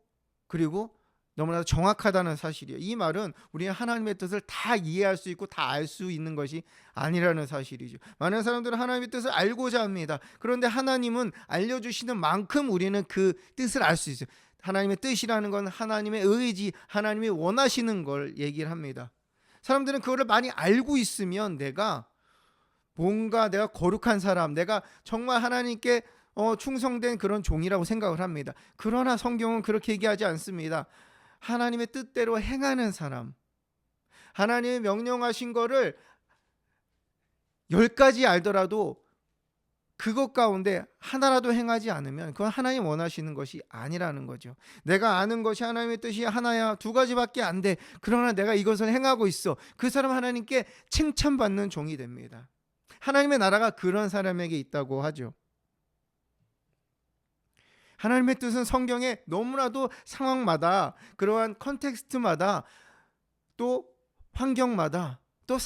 그리고 너무나도 정확하다는 사실이에요. 이 말은 우리는 하나님의 뜻을 다 이해할 수 있고 다 알 수 있는 것이 아니라는 사실이죠. 많은 사람들은 하나님의 뜻을 알고자 합니다. 그런데 하나님은 알려주시는 만큼 우리는 그 뜻을 알 수 있어요. 하나님의 뜻이라는 건 하나님의 의지, 하나님이 원하시는 걸 얘기를 합니다. 사람들은 그거를 많이 알고 있으면 내가 거룩한 사람, 내가 정말 하나님께 충성된 그런 종이라고 생각을 합니다. 그러나 성경은 그렇게 얘기하지 않습니다. 하나님의 뜻대로 행하는 사람, 하나님이 명령하신 거를 10가지 알더라도 그것 가운데 하나라도 행하지 않으면 그건 하나님 원하시는 것이 아니라는 거죠. 내가 아는 것이 하나님의 뜻이 하나야, 2가지밖에 안 돼. 그러나 내가 이것을 행하고 있어. 그 사람 하나님께 칭찬받는 종이 됩니다. 하나님의 나라가 그런 사람에게 있다고 하죠. 하나님의 뜻은 성경에 너무나도 상황마다, 그러한 컨텍스트마다, 또 환경마다, 또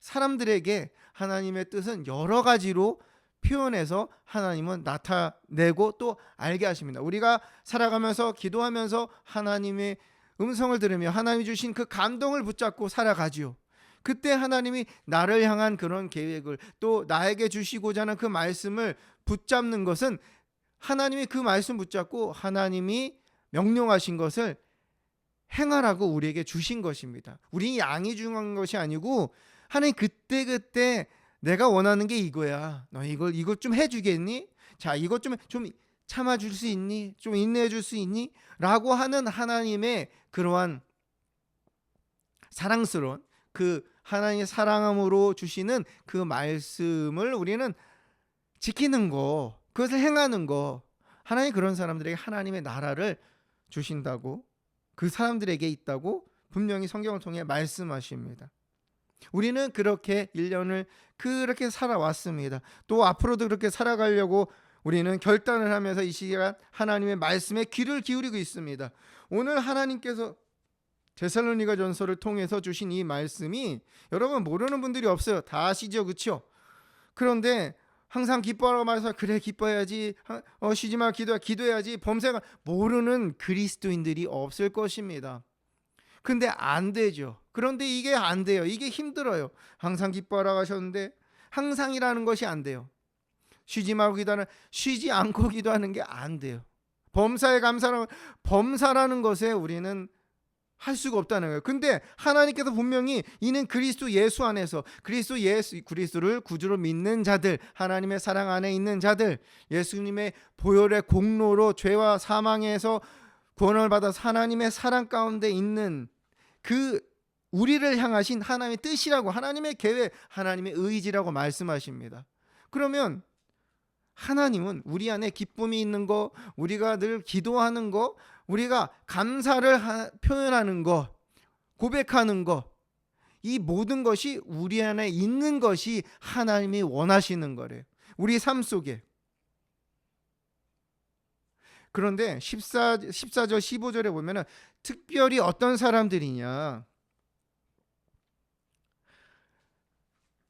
사람들에게 하나님의 뜻은 여러 가지로 표현해서 하나님은 나타내고 또 알게 하십니다. 우리가 살아가면서 기도하면서 하나님의 음성을 들으며 하나님이 주신 그 감동을 붙잡고 살아가지요. 그때 하나님이 나를 향한 그런 계획을, 또 나에게 주시고자 하는 그 말씀을 붙잡는 것은 하나님이 그 말씀 붙잡고 하나님이 명령하신 것을 행하라고 우리에게 주신 것입니다. 우리 양이 중요한 것이 아니고 하나님 그때 내가 원하는 게 이거야. 너 이걸 좀 해주겠니? 자, 이것 좀 참아줄 수 있니? 좀 인내해줄 수 있니? 라고 하는 하나님의 그러한 사랑스러운 그 하나님의 사랑함으로 주시는 그 말씀을 우리는 지키는 거, 그것을 행하는 거, 하나님 그런 사람들에게 하나님의 나라를 주신다고, 그 사람들에게 있다고 분명히 성경을 통해 말씀하십니다. 우리는 그렇게 1년을 그렇게 살아왔습니다. 또 앞으로도 그렇게 살아가려고 우리는 결단을 하면서 이 시간 하나님의 말씀에 귀를 기울이고 있습니다. 오늘 하나님께서 데살로니가 전서를 통해서 주신 이 말씀이 여러분 모르는 분들이 없어요. 다 아시죠, 그렇죠? 그런데 항상 기뻐하라고 말해서 그래 기뻐해야지, 쉬지 말고 기도해야지, 범사가 모르는 그리스도인들이 없을 것입니다. 근데 안 되죠. 그런데 이게 안 돼요. 이게 힘들어요. 항상 기뻐하라고 하셨는데 항상이라는 것이 안 돼요. 쉬지 않고 기도하는 게 안 돼요. 범사에 감사하는, 범사라는 것에 우리는 할 수가 없다는 거예요. 근데 하나님께서 분명히 이는 그리스도 예수 안에서, 그리스도를 구주로 믿는 자들, 하나님의 사랑 안에 있는 자들, 예수님의 보혈의 공로로 죄와 사망에서 구원을 받아서 하나님의 사랑 가운데 있는 그 우리를 향하신 하나님의 뜻이라고, 하나님의 계획, 하나님의 의지라고 말씀하십니다. 그러면 하나님은 우리 안에 기쁨이 있는 거, 우리가 늘 기도하는 거, 우리가 감사를 표현하는 거, 고백하는 거, 이 모든 것이 우리 안에 있는 것이 하나님이 원하시는 거래요, 우리 삶 속에. 그런데 14절 15절에 보면은 특별히 어떤 사람들이냐,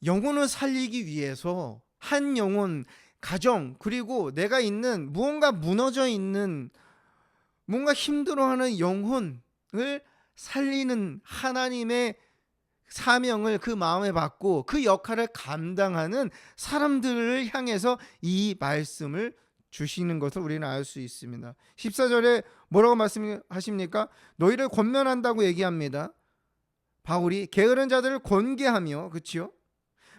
영혼을 살리기 위해서 한 영혼, 가정, 그리고 내가 있는 무언가 무너져 있는, 뭔가 힘들어하는 영혼을 살리는 하나님의 사명을 그 마음에 받고 그 역할을 감당하는 사람들을 향해서 이 말씀을 주시는 것을 우리는 알 수 있습니다. 14절에 뭐라고 말씀하십니까? 너희를 권면한다고 얘기합니다. 바울이 게으른 자들을 권계하며, 그렇죠?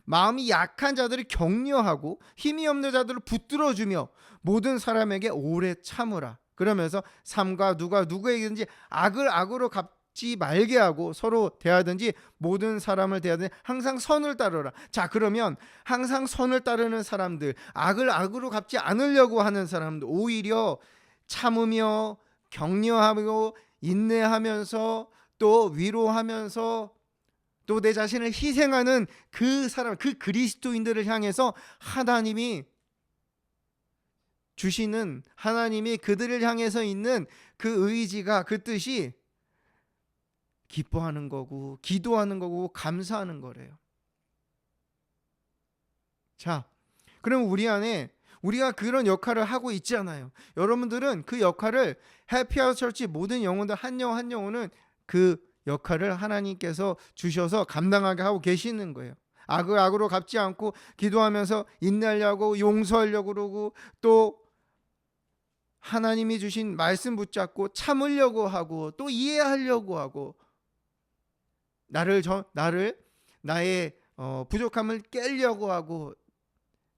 마음이 약한 자들을 격려하고 힘이 없는 자들을 붙들어주며 모든 사람에게 오래 참으라. 그러면서 삼가 누가 누구에게든지 악을 악으로 갚지 말게 하고 서로 대하든지 모든 사람을 대하든지 항상 선을 따르라. 자, 그러면 항상 선을 따르는 사람들, 악을 악으로 갚지 않으려고 하는 사람들, 오히려 참으며 격려하고 인내하면서 또 위로하면서 또 내 자신을 희생하는 그 사람, 그 그리스도인들을 향해서 하나님이 주시는, 하나님이 그들을 향해서 있는 그 의지가, 그 뜻이 기뻐하는 거고 기도하는 거고 감사하는 거래요. 자, 그럼 우리 안에 우리가 그런 역할을 하고 있잖아요. 여러분들은 그 역할을, 해피하우스 처치 모든 영혼들 한 영혼 한 영혼은 그 역할을 하나님께서 주셔서 감당하게 하고 계시는 거예요. 악을 악으로 갚지 않고 기도하면서 인내하려고, 용서하려고 그러고, 또 하나님이 주신 말씀 붙잡고 참으려고 하고, 또 이해하려고 하고, 나의 부족함을 깨려고 하고,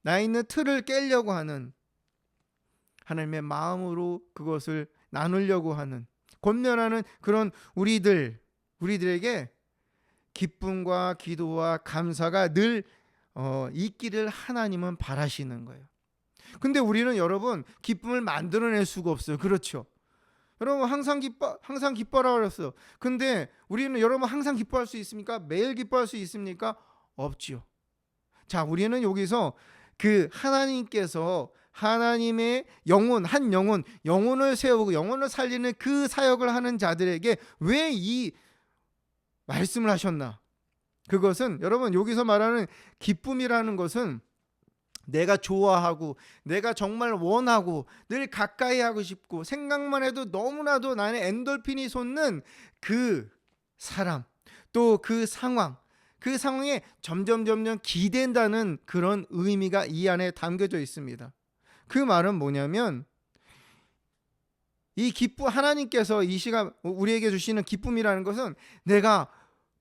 나에 있는 틀을 깨려고 하는 하나님의 마음으로 그것을 나누려고 하는, 권면하는 그런 우리들에게 기쁨과 기도와 감사가 늘 있기를 하나님은 바라시는 거예요. 근데 우리는 여러분 기쁨을 만들어낼 수가 없어요. 그렇죠? 여러분 항상 기뻐라 그랬어요. 근데 우리는, 여러분 항상 기뻐할 수 있습니까? 매일 기뻐할 수 있습니까? 없지요. 자, 우리는 여기서 그 하나님께서 하나님의 영혼을 세우고 영혼을 살리는 그 사역을 하는 자들에게 왜 이 말씀을 하셨나? 그것은 여러분, 여기서 말하는 기쁨이라는 것은 내가 좋아하고 내가 정말 원하고 늘 가까이 하고 싶고 생각만 해도 너무나도 나는 엔돌핀이 솟는 그 사람, 또 그 상황에 점점 기댄다는 그런 의미가 이 안에 담겨져 있습니다. 그 말은 뭐냐면, 이 하나님께서 이 시간 우리에게 주시는 기쁨이라는 것은 내가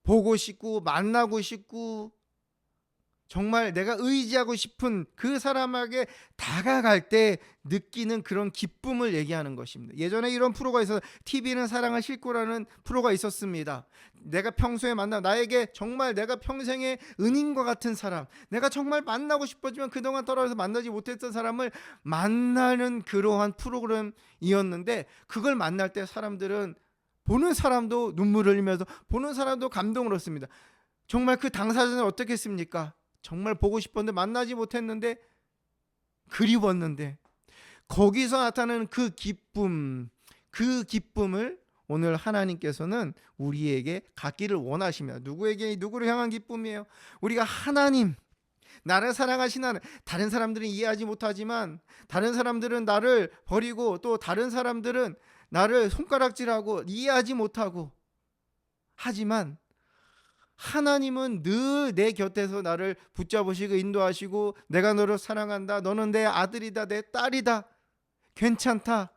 보고 싶고 만나고 싶고 정말 내가 의지하고 싶은 그 사람에게 다가갈 때 느끼는 그런 기쁨을 얘기하는 것입니다. 예전에 이런 프로가 있어서 TV는 사랑을 싣고라는 프로가 있었습니다. 내가 평소에 나에게 정말 내가 평생의 은인과 같은 사람, 내가 정말 만나고 싶었지만 그동안 떨어져서 만나지 못했던 사람을 만나는 그러한 프로그램이었는데, 그걸 만날 때 사람들은, 보는 사람도 눈물을 흘리면서 보는 사람도 감동을 얻습니다. 정말 그 당사자는 어떻게 했습니까? 정말 보고 싶었는데 만나지 못했는데 그리웠는데, 거기서 나타나는 그 기쁨을 오늘 하나님께서는 우리에게 갖기를 원하십니다. 누구를 향한 기쁨이에요? 우리가 하나님, 나를 사랑하시는 하나님. 다른 사람들은 이해하지 못하지만, 다른 사람들은 나를 버리고, 또 다른 사람들은 나를 손가락질하고 이해하지 못하고, 하지만 하나님은 늘 내 곁에서 나를 붙잡으시고 인도하시고, 내가 너를 사랑한다, 너는 내 아들이다, 내 딸이다, 괜찮다,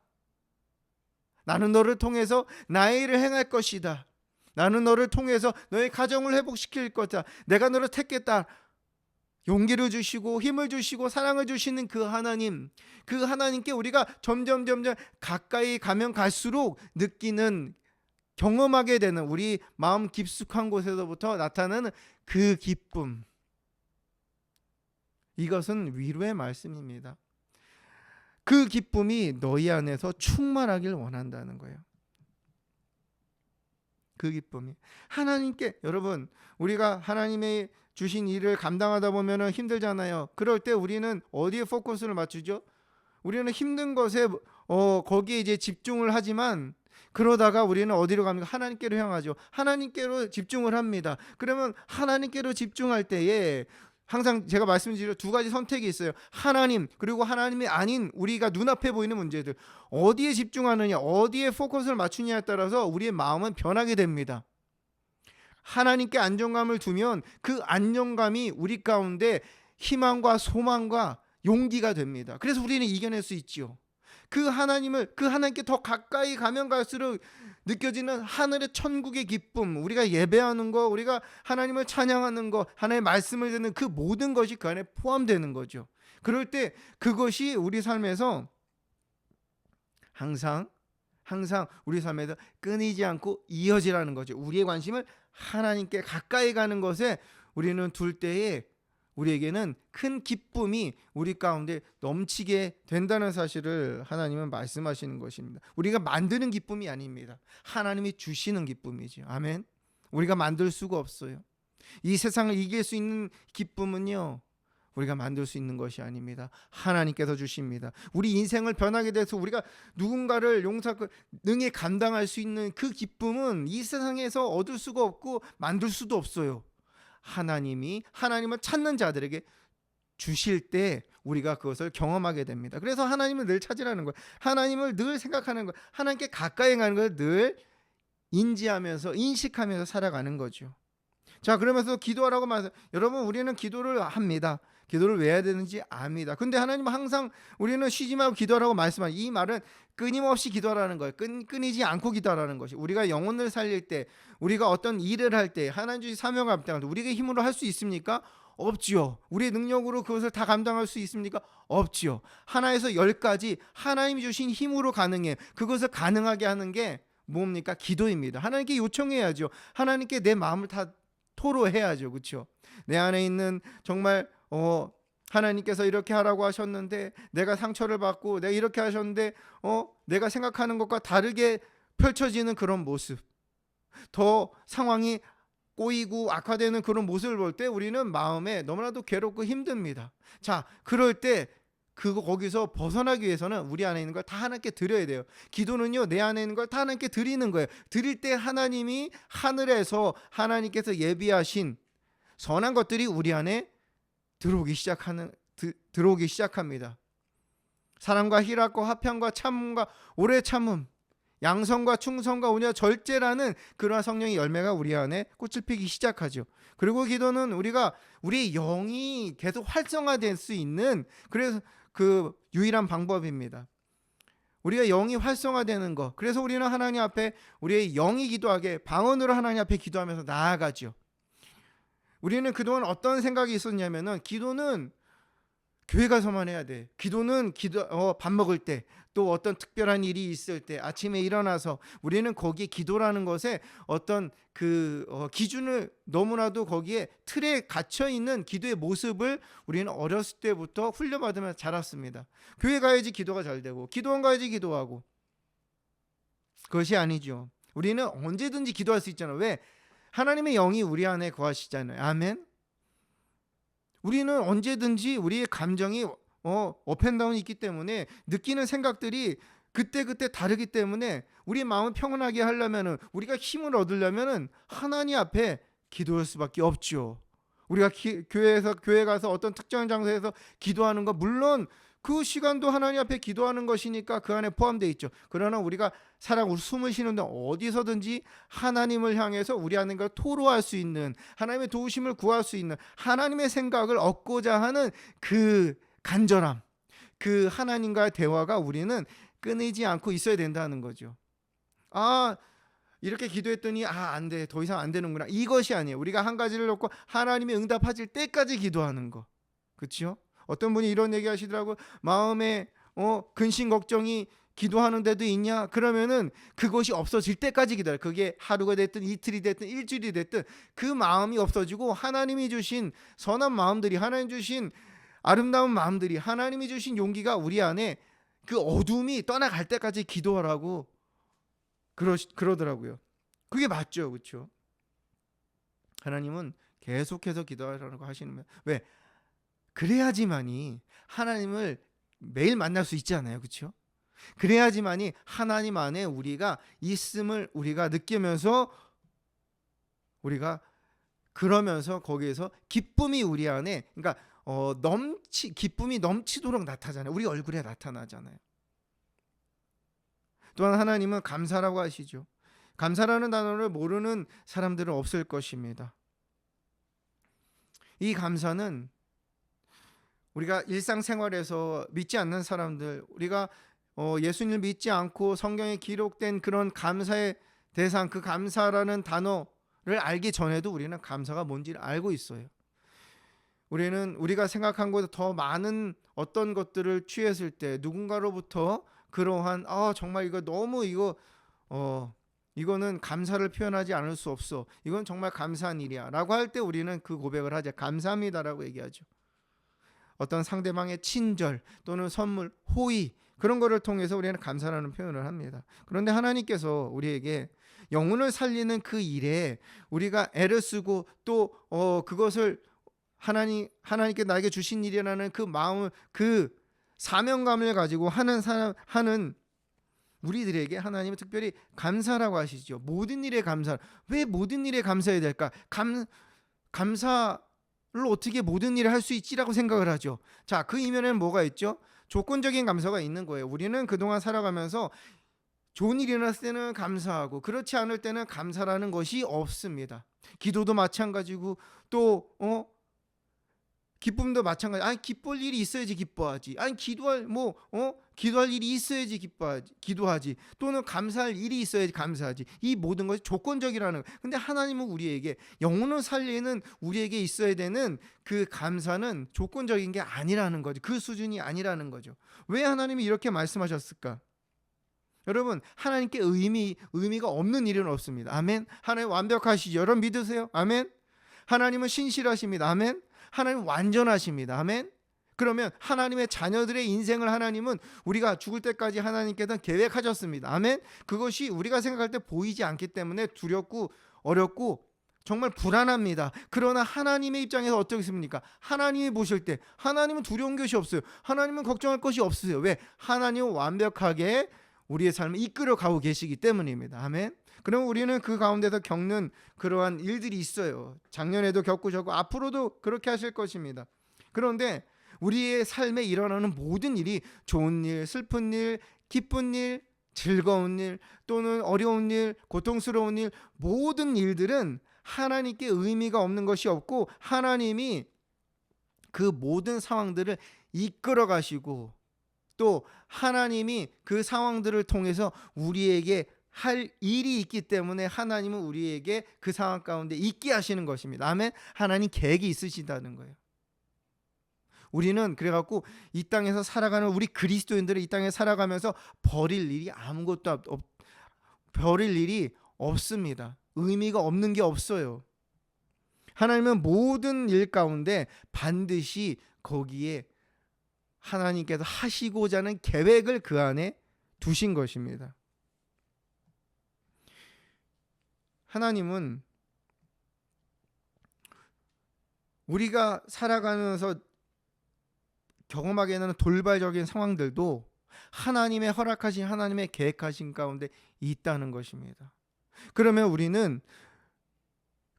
나는 너를 통해서 나의 일을 행할 것이다. 나는 너를 통해서 너의 가정을 회복시킬 거다. 내가 너를 택했다. 용기를 주시고 힘을 주시고 사랑을 주시는 그 하나님, 그 하나님께 우리가 점점 가까이 가면 갈수록 느끼는, 경험하게 되는, 우리 마음 깊숙한 곳에서부터 나타나는 그 기쁨, 이것은 위로의 말씀입니다. 그 기쁨이 너희 안에서 충만하길 원한다는 거예요. 그 기쁨이 하나님께, 여러분, 우리가 하나님의 주신 일을 감당하다 보면 힘들잖아요. 그럴 때 우리는 어디에 포커스를 맞추죠? 우리는 힘든 것에 거기에 이제 집중을 하지만, 그러다가 우리는 어디로 갑니까? 하나님께로 향하죠. 하나님께로 집중을 합니다. 그러면 하나님께로 집중할 때에 항상 제가 말씀드린 두 가지 선택이 있어요. 하나님, 그리고 하나님이 아닌 우리가 눈앞에 보이는 문제들, 어디에 집중하느냐, 어디에 포커스를 맞추냐에 따라서 우리의 마음은 변하게 됩니다. 하나님께 안정감을 두면 그 안정감이 우리 가운데 희망과 소망과 용기가 됩니다. 그래서 우리는 이겨낼 수 있지요. 그 하나님께 더 가까이 가면 갈수록 느껴지는 하늘의 천국의 기쁨, 우리가 예배하는 거, 우리가 하나님을 찬양하는 거, 하나님의 말씀을 듣는 그 모든 것이 그 안에 포함되는 거죠. 그럴 때 그것이 우리 삶에서 항상 우리 삶에서 끊이지 않고 이어지라는 거죠. 우리의 관심을 하나님께 가까이 가는 것에 우리는 둘 때에 우리에게는 큰 기쁨이 우리 가운데 넘치게 된다는 사실을 하나님은 말씀하시는 것입니다. 우리가 만드는 기쁨이 아닙니다. 하나님이 주시는 기쁨이죠. 아멘. 우리가 만들 수가 없어요. 이 세상을 이길 수 있는 기쁨은요, 우리가 만들 수 있는 것이 아닙니다. 하나님께서 주십니다. 우리 인생을 변하게 돼서 우리가 누군가를 능히 감당할 수 있는 그 기쁨은 이 세상에서 얻을 수가 없고 만들 수도 없어요. 하나님을 찾는 자들에게 주실 때 우리가 그것을 경험하게 됩니다. 그래서 하나님을 늘 찾으라는 거예요. 하나님을 늘 생각하는 거예요. 하나님께 가까이 가는 걸 늘 인식하면서 살아가는 거죠. 자, 그러면서 기도하라고 말해서, 여러분, 우리는 기도를 합니다. 기도를 왜 해야 되는지 압니다. 근데 하나님은 항상 우리는 쉬지 말고 기도하라고 말씀하는, 이 말은 끊임없이 기도하라는 거예요. 끊이지 않고 기도하라는 것이, 우리가 영혼을 살릴 때, 우리가 어떤 일을 할 때, 하나님 주신 사명을 감당할 때 우리가 힘으로 할 수 있습니까? 없지요. 우리의 능력으로 그것을 다 감당할 수 있습니까? 없지요. 하나에서 10까지 하나님이 주신 힘으로 가능해. 그것을 가능하게 하는 게 뭡니까? 기도입니다. 하나님께 요청해야죠. 하나님께 내 마음을 다 토로해야죠. 그렇죠? 내 안에 있는 정말 하나님께서 이렇게 하라고 하셨는데 내가 상처를 받고, 내가 이렇게 하셨는데 내가 생각하는 것과 다르게 펼쳐지는 그런 모습, 더 상황이 꼬이고 악화되는 그런 모습을 볼 때 우리는 마음에 너무나도 괴롭고 힘듭니다. 자, 그럴 때 거기서 벗어나기 위해서는 우리 안에 있는 걸 다 하나님께 드려야 돼요. 기도는요, 내 안에 있는 걸 다 하나님께 드리는 거예요. 드릴 때 하나님이 하늘에서 하나님께서 예비하신 선한 것들이 우리 안에 들어오기 시작합니다. 사랑과 희락과 화평과 참음과 오래 참음, 양성과 충성과 온유와 절제라는 그러한 성령의 열매가 우리 안에 꽃을 피기 시작하죠. 그리고 기도는 우리의 영이 계속 활성화될 수 있는, 그래서 그 유일한 방법입니다. 우리가 영이 활성화되는 것. 그래서 우리는 하나님 앞에 우리의 영이 기도하게 방언으로 하나님 앞에 기도하면서 나아가죠. 우리는 그동안 어떤 생각이 있었냐면은, 기도는 교회 가서만 해야 돼. 기도는 밥 먹을 때, 또 어떤 특별한 일이 있을 때, 아침에 일어나서, 우리는 거기에 기도라는 것에 어떤 기준을, 너무나도 거기에 틀에 갇혀 있는 기도의 모습을 우리는 어렸을 때부터 훈련받으면서 자랐습니다. 교회 가야지 기도가 잘 되고, 기도원 가야지 기도하고. 그것이 아니죠. 우리는 언제든지 기도할 수 있잖아요. 왜? 하나님의 영이 우리 안에 거하시잖아요. 아멘. 우리는 언제든지 우리의 감정이 업앤다운이 있기 때문에, 느끼는 생각들이 그때그때 다르기 때문에, 우리 마음을 평온하게 하려면은, 우리가 힘을 얻으려면은 하나님 앞에 기도할 수밖에 없죠. 우리가 교회 가서 어떤 특정 장소에서 기도하는 거, 물론 그 시간도 하나님 앞에 기도하는 것이니까 그 안에 포함되어 있죠. 그러나 우리가 숨을 쉬는 동안 어디서든지 하나님을 향해서 우리 안에 걸 토로할 수 있는, 하나님의 도우심을 구할 수 있는, 하나님의 생각을 얻고자 하는 그 간절함, 그 하나님과의 대화가 우리는 끊이지 않고 있어야 된다는 거죠. 아, 이렇게 기도했더니 안 돼. 더 이상 안 되는구나. 이것이 아니에요. 우리가 한 가지를 놓고 하나님이 응답하실 때까지 기도하는 거. 그렇죠? 어떤 분이 이런 얘기 하시더라고. 마음에 근심 걱정이 기도하는 데도 있냐? 그러면은 그것이 없어질 때까지 기도해요. 그게 하루가 됐든 이틀이 됐든 일주일이 됐든 그 마음이 없어지고 하나님이 주신 선한 마음들이, 하나님 주신 아름다운 마음들이, 하나님이 주신 용기가 우리 안에 그 어둠이 떠나갈 때까지 기도하라고 그러더라고요. 그게 맞죠, 그렇죠? 하나님은 계속해서 기도하라고 하시는 거예요. 왜? 그래야지만이 하나님을 매일 만날 수 있잖아요, 그렇죠? 그래야지만이 하나님 안에 우리가 있음을 우리가 느끼면서 우리가 그러면서 거기에서 기쁨이 우리 안에, 그러니까 기쁨이 넘치도록 나타나잖아요. 우리 얼굴에 나타나잖아요. 또한 하나님은 감사라고 하시죠. 감사라는 단어를 모르는 사람들은 없을 것입니다. 이 감사는 우리가 일상생활에서 믿지 않는 사람들, 우리가 예수님을 믿지 않고 성경에 기록된 그런 감사의 대상, 그 감사라는 단어를 알기 전에도 우리는 감사가 뭔지를 알고 있어요. 우리는 우리가 생각한 것보다 더 많은 어떤 것들을 취했을 때 누군가로부터 그러한 정말 이거 너무 이거는 감사를 표현하지 않을 수 없어. 이건 정말 감사한 일이야 라고 할 때 우리는 그 고백을 하죠. 감사합니다라고 얘기하죠. 어떤 상대방의 친절 또는 선물, 호의, 그런 거를 통해서 우리는 감사라는 표현을 합니다. 그런데 하나님께서 우리에게 영혼을 살리는 그 일에 우리가 애를 쓰고 또 그것을 하나님께 나에게 주신 일이라는 그 마음을, 그 사명감을 가지고 하는 우리들에게 하나님은 특별히 감사라고 하시죠. 모든 일에 감사. 왜 모든 일에 감사해야 될까? 감사를 어떻게 모든 일을 할 수 있지라고 생각을 하죠. 자, 그 이면에는 뭐가 있죠? 조건적인 감사가 있는 거예요. 우리는 그동안 살아가면서 좋은 일이 일어났을 때는 감사하고 그렇지 않을 때는 감사라는 것이 없습니다. 기도도 마찬가지고 또 기쁨도 마찬가지. 아니, 기쁠 일이 있어야지 기뻐하지. 아니, 기도할 일이 있어야지 기도하지. 또는 감사할 일이 있어야지 감사하지. 이 모든 것이 조건적이라는 거예요. 근데 하나님은 우리에게 영혼을 살리는 우리에게 있어야 되는 그 감사는 조건적인 게 아니라는 거죠. 그 수준이 아니라는 거죠. 왜 하나님이 이렇게 말씀하셨을까? 여러분, 하나님께 의미가 없는 일은 없습니다. 아멘. 하나님 완벽하시죠. 여러분 믿으세요? 아멘. 하나님은 신실하십니다. 아멘. 하나님 완전하십니다. 아멘. 그러면 하나님의 자녀들의 인생을 하나님은 우리가 죽을 때까지 하나님께서 계획하셨습니다. 아멘. 그것이 우리가 생각할 때 보이지 않기 때문에 두렵고 어렵고 정말 불안합니다. 그러나 하나님의 입장에서 어떻습니까? 하나님이 보실 때 하나님은 두려운 것이 없어요. 하나님은 걱정할 것이 없으세요. 왜? 하나님은 완벽하게 우리의 삶을 이끌어 가고 계시기 때문입니다. 아멘. 그럼 우리는 그 가운데서 겪는 그러한 일들이 있어요. 작년에도 겪으셨고 앞으로도 그렇게 하실 것입니다. 그런데 우리의 삶에 일어나는 모든 일이 좋은 일, 슬픈 일, 기쁜 일, 즐거운 일 또는 어려운 일, 고통스러운 일, 모든 일들은 하나님께 의미가 없는 것이 없고 하나님이 그 모든 상황들을 이끌어 가시고 또 하나님이 그 상황들을 통해서 우리에게 할 일이 있기 때문에 하나님은 우리에게 그 상황 가운데 있게 하시는 것입니다. 아멘. 하나님 계획이 있으시다는 거예요. 우리는 그래갖고 이 땅에서 살아가는 우리 그리스도인들은 이 땅에 살아가면서 버릴 일이 없습니다. 의미가 없는 게 없어요. 하나님은 모든 일 가운데 반드시 거기에 하나님께서 하시고자 하는 계획을 그 안에 두신 것입니다. 하나님은 우리가 살아가면서 경험하게 되는 돌발적인 상황들도 하나님의 허락하신 하나님의 계획하신 가운데 있다는 것입니다. 그러면 우리는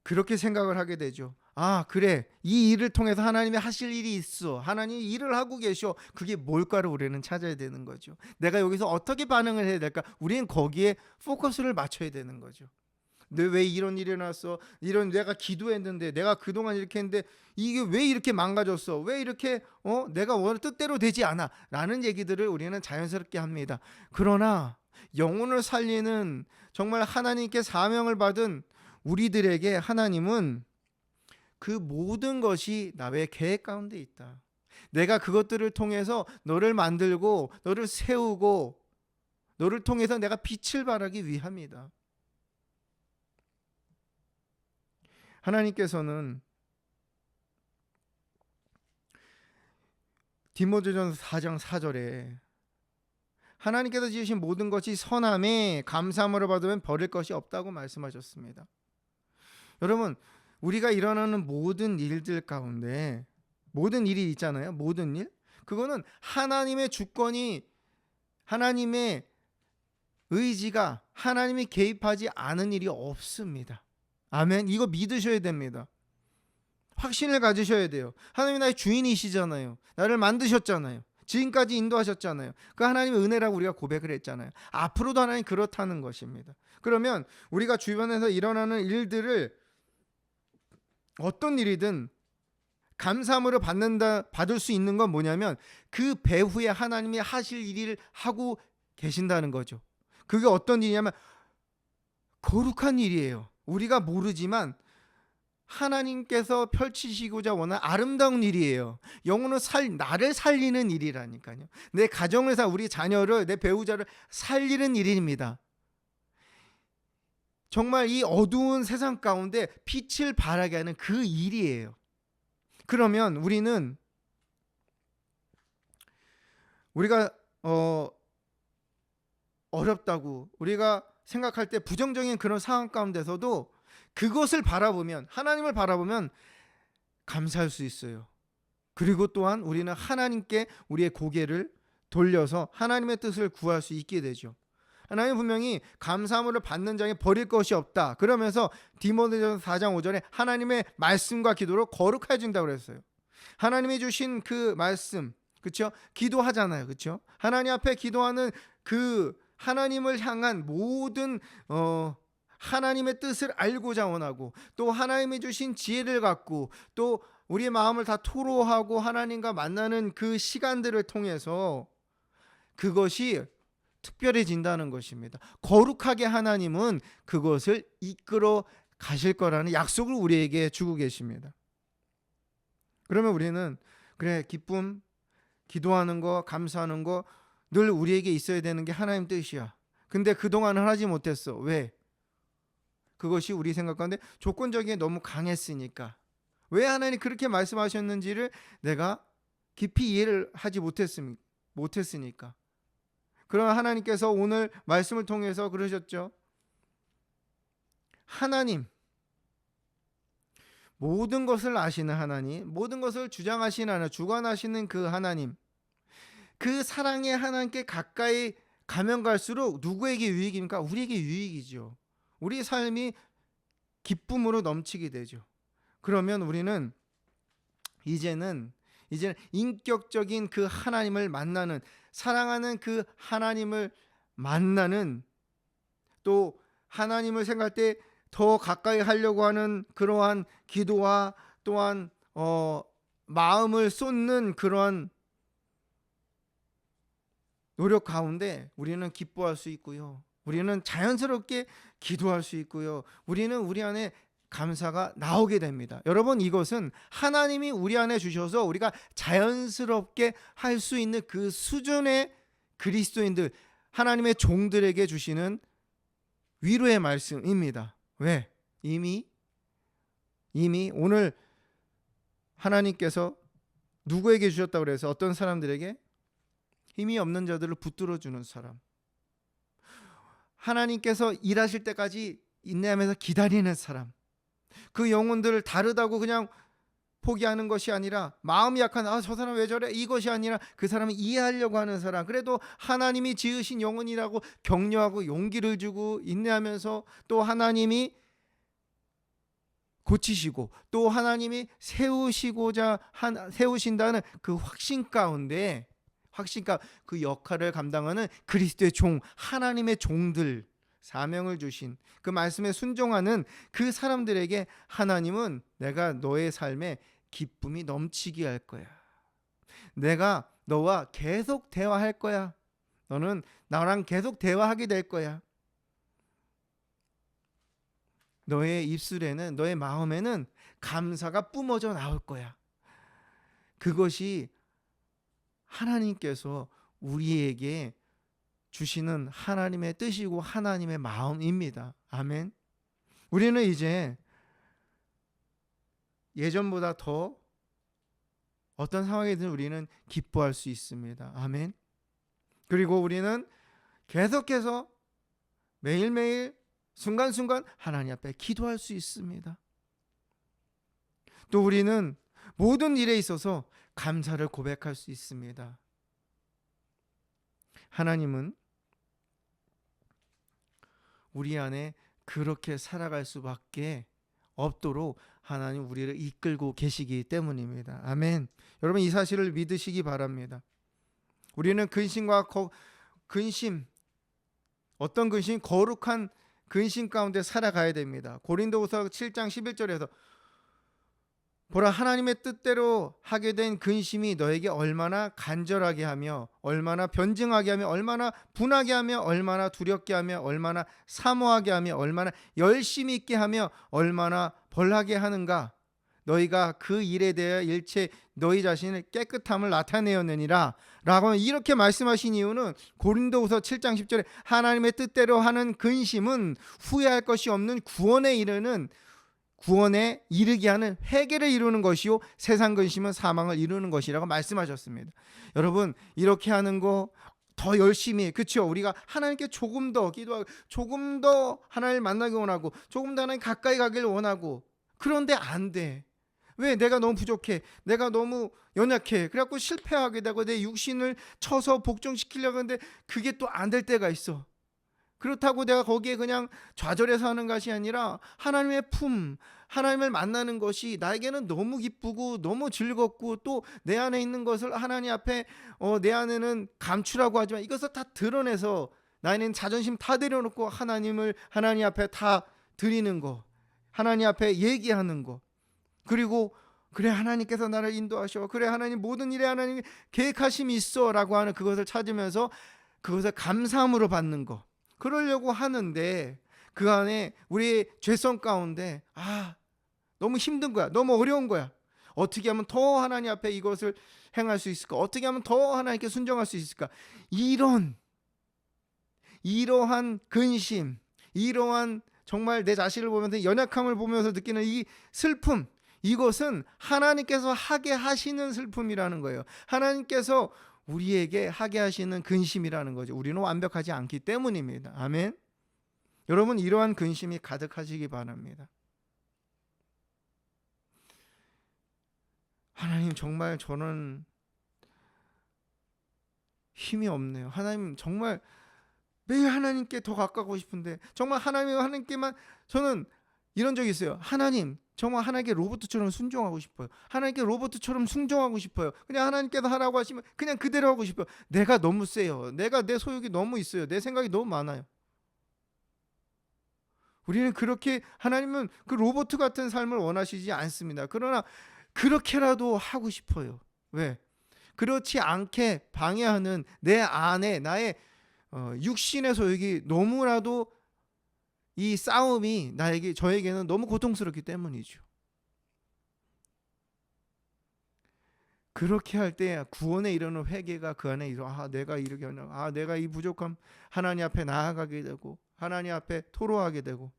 그렇게 생각을 하게 되죠. 아, 그래. 이 일을 통해서 하나님이 하실 일이 있어. 하나님이 일을 하고 계셔. 그게 뭘까를 우리는 찾아야 되는 거죠. 내가 여기서 어떻게 반응을 해야 될까? 우리는 거기에 포커스를 맞춰야 되는 거죠. 왜 이런 일이 일어났어? 내가 기도했는데 내가 그동안 이렇게 했는데 이게 왜 이렇게 망가졌어? 왜 이렇게 내가 원하는 뜻대로 되지 않아? 라는 얘기들을 우리는 자연스럽게 합니다. 그러나 영혼을 살리는 정말 하나님께 사명을 받은 우리들에게 하나님은 그 모든 것이 나의 계획 가운데 있다. 내가 그것들을 통해서 너를 만들고 너를 세우고 너를 통해서 내가 빛을 발하기 위함이다. 하나님께서는 디모데전서 4장 4절에 하나님께서 지으신 모든 것이 선함에 감사함으로 받으면 버릴 것이 없다고 말씀하셨습니다. 여러분, 우리가 일어나는 모든 일들 가운데 모든 일이 있잖아요. 모든 일. 그거는 하나님의 주권이, 하나님의 의지가, 하나님이 개입하지 않은 일이 없습니다. 아멘. 이거 믿으셔야 됩니다. 확신을 가지셔야 돼요. 하나님이 나의 주인이시잖아요. 나를 만드셨잖아요. 지금까지 인도하셨잖아요. 그 하나님의 은혜라고 우리가 고백을 했잖아요. 앞으로도 하나님 그렇다는 것입니다. 그러면 우리가 주변에서 일어나는 일들을 어떤 일이든 감사함으로 받을 수 있는 건 뭐냐면 그 배후에 하나님이 하실 일을 하고 계신다는 거죠. 그게 어떤 일이냐면 거룩한 일이에요. 우리가 모르지만 하나님께서 펼치시고자 원하는 아름다운 일이에요. 나를 살리는 일이라니까요. 내 가정을 우리 자녀를, 내 배우자를 살리는 일입니다. 정말 이 어두운 세상 가운데 빛을 발하게 하는 그 일이에요. 그러면 우리가 어렵다고 우리가 생각할 때 부정적인 그런 상황 가운데서도 그것을 바라보면, 하나님을 바라보면 감사할 수 있어요. 그리고 또한 우리는 하나님께 우리의 고개를 돌려서 하나님의 뜻을 구할 수 있게 되죠. 하나님 분명히 감사함으로 받는 자에게 버릴 것이 없다. 그러면서 디모데전서 4장 5절에 하나님의 말씀과 기도로 거룩해 준다고 그랬어요. 하나님이 주신 그 말씀, 그렇죠? 기도하잖아요. 그렇죠? 하나님 앞에 기도하는 그 하나님을 향한 모든 하나님의 뜻을 알고자 원하고 또 하나님이 주신 지혜를 갖고 또 우리의 마음을 다 토로하고 하나님과 만나는 그 시간들을 통해서 그것이 특별해진다는 것입니다. 거룩하게 하나님은 그것을 이끌어 가실 거라는 약속을 우리에게 주고 계십니다. 그러면 우리는 그래, 기쁨, 기도하는 거, 감사하는 거 늘 우리에게 있어야 되는 게 하나님 뜻이야. 근데 그동안은 하지 못했어. 왜? 그것이 우리 생각 가운데 조건적인 게 너무 강했으니까. 왜 하나님 그렇게 말씀하셨는지를 내가 깊이 이해를 하지 못했으니까. 그러나 하나님께서 오늘 말씀을 통해서 그러셨죠. 하나님, 모든 것을 아시는 하나님, 모든 것을 주장하시는 하나님, 주관하시는 그 하나님, 그 사랑의 하나님께 가까이 가면 갈수록 누구에게 유익입니까? 우리에게 유익이죠. 우리 삶이 기쁨으로 넘치게 되죠. 그러면 우리는 이제는 인격적인 그 하나님을 만나는, 사랑하는 그 하나님을 만나는, 또 하나님을 생각할 때 더 가까이 하려고 하는 그러한 기도와 또한 마음을 쏟는 그러한 노력 가운데 우리는 기뻐할 수 있고요. 우리는 자연스럽게 기도할 수 있고요. 우리는 우리 안에 감사가 나오게 됩니다. 여러분, 이것은 하나님이 우리 안에 주셔서 우리가 자연스럽게 할 수 있는 그 수준의 그리스도인들, 하나님의 종들에게 주시는 위로의 말씀입니다. 왜? 이미 오늘 하나님께서 누구에게 주셨다고 그래서 어떤 사람들에게? 힘이 없는 자들을 붙들어 주는 사람, 하나님께서 일하실 때까지 인내하면서 기다리는 사람, 그 영혼들을 다르다고 그냥 포기하는 것이 아니라 마음이 약한 저 사람 왜 저래? 이것이 아니라 그 사람을 이해하려고 하는 사람, 그래도 하나님이 지으신 영혼이라고 격려하고 용기를 주고 인내하면서 또 하나님이 고치시고 또 하나님이 세우신다는 그 확신 가운데 그 역할을 감당하는 그리스도의 종, 하나님의 종들, 사명을 주신 그 말씀에 순종하는 그 사람들에게 하나님은 내가 너의 삶에 기쁨이 넘치게 할 거야. 내가 너와 계속 대화할 거야. 너는 나랑 계속 대화하게 될 거야. 너의 입술에는, 너의 마음에는 감사가 뿜어져 나올 거야. 그것이 하나님께서 우리에게 주시는 하나님의 뜻이고 하나님의 마음입니다. 아멘. 우리는 이제 예전보다 더 어떤 상황이든 우리는 기뻐할 수 있습니다. 아멘. 그리고 우리는 계속해서 매일매일 순간순간 하나님 앞에 기도할 수 있습니다. 또 우리는 모든 일에 있어서 감사를 고백할 수 있습니다. 하나님은 우리 안에 그렇게 살아갈 수밖에 없도록 하나님 우리를 이끌고 계시기 때문입니다. 아멘. 여러분, 이 사실을 믿으시기 바랍니다. 우리는 근심, 어떤 근심? 거룩한 근심 가운데 살아가야 됩니다. 고린도후서 7장 11절에서 보라, 하나님의 뜻대로 하게 된 근심이 너에게 얼마나 간절하게 하며, 얼마나 변증하게 하며, 얼마나 분하게 하며, 얼마나 두렵게 하며, 얼마나 사모하게 하며, 얼마나 열심히 있게 하며, 얼마나 벌하게 하는가. 너희가 그 일에 대해 일체 너희 자신의 깨끗함을 나타내었느니라 라고 이렇게 말씀하신 이유는 고린도후서 7장 10절에 하나님의 뜻대로 하는 근심은 후회할 것이 없는 구원에 이르게 하는 회개를 이루는 것이요, 세상 근심은 사망을 이루는 것이라고 말씀하셨습니다. 여러분, 이렇게 하는 거 더 열심히, 그렇죠? 우리가 하나님께 조금 더 기도하고, 조금 더 하나님을 만나기 원하고, 조금 더 하나님 가까이 가기를 원하고, 그런데 안 돼. 왜? 내가 너무 부족해, 내가 너무 연약해, 그래갖고 실패하게 되고 내 육신을 쳐서 복종시키려고 하는데 그게 또 안 될 때가 있어. 그렇다고 내가 거기에 그냥 좌절해서 하는 것이 아니라 하나님의 품, 하나님을 만나는 것이 나에게는 너무 기쁘고 너무 즐겁고, 또 내 안에 있는 것을 하나님 앞에 내 안에는 감추라고 하지만 이것을 다 드러내서 나에는 자존심 다 내려놓고 하나님 앞에 다 드리는 거, 하나님 앞에 얘기하는 거, 그리고 그래, 하나님께서 나를 인도하셔, 그래, 하나님 모든 일에 하나님 계획하심이 있어 라고 하는 그것을 찾으면서 그것을 감사함으로 받는 거, 그러려고 하는데 그 안에 우리의 죄성 가운데 너무 힘든 거야, 너무 어려운 거야. 어떻게 하면 더 하나님 앞에 이것을 행할 수 있을까, 어떻게 하면 더 하나님께 순종할 수 있을까, 이러한 근심, 이러한 정말 내 자신을 보면서 연약함을 보면서 느끼는 이 슬픔, 이것은 하나님께서 하게 하시는 슬픔이라는 거예요. 하나님께서 우리에게 하게 하시는 근심이라는 거죠. 우리는 완벽하지 않기 때문입니다. 아멘. 여러분, 이러한 근심이 가득하시기 바랍니다. 하나님, 정말 저는 힘이 없네요. 하나님, 정말 매일 하나님께 더 가까우고 싶은데, 정말 하나님께만, 저는 이런 적이 있어요. 하나님, 정말 하나님께 로봇처럼 순종하고 싶어요. 하나님께 로봇처럼 순종하고 싶어요. 그냥 하나님께서 하라고 하시면 그냥 그대로 하고 싶어요. 내가 너무 세요. 내 소욕이 너무 있어요. 내 생각이 너무 많아요. 우리는 그렇게, 하나님은 그 로봇 같은 삶을 원하시지 않습니다. 그러나 그렇게라도 하고 싶어요. 왜? 그렇지 않게 방해하는 내 안에 나의 육신의 소욕이 너무나도, 이 싸움이 저에게는 너무 고통스럽기 때문이죠. 그렇게 할 때 구원에 이르는 회개가 그 안에 내가 이렇게 하나, 내가 이 부족함 하나님 앞에 나아가게 되고 하나님 앞에 토로하게 되고,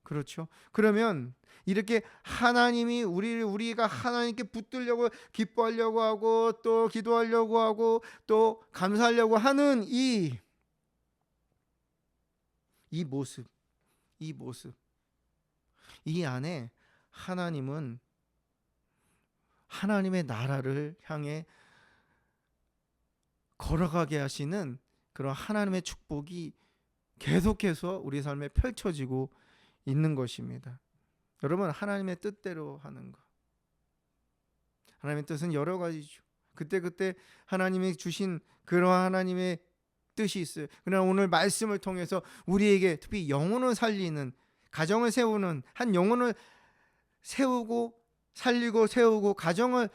그렇죠? 그러면 이렇게 하나님이 우리가 하나님께 붙들려고, 기뻐하려고 하고, 또 기도하려고 하고, 또 감사하려고 하는 이 모습, 이 안에 하나님은 하나님의 나라를 향해 걸어가게 하시는 그런 하나님의 축복이 계속해서 우리 삶에 펼쳐지고 있는 것입니다. 여러분, 하나님의 뜻대로 하는 것, 하나님의 뜻은 여러 가지죠. 그때 하나님이 주신 그러한 하나님의 뜻이 있어요. 그러나 오늘 말씀을 통해서 우리에게 특히 영혼을 살리는, 가정을 세우는, 한 영혼을 세우고 살리고 세우고 가정을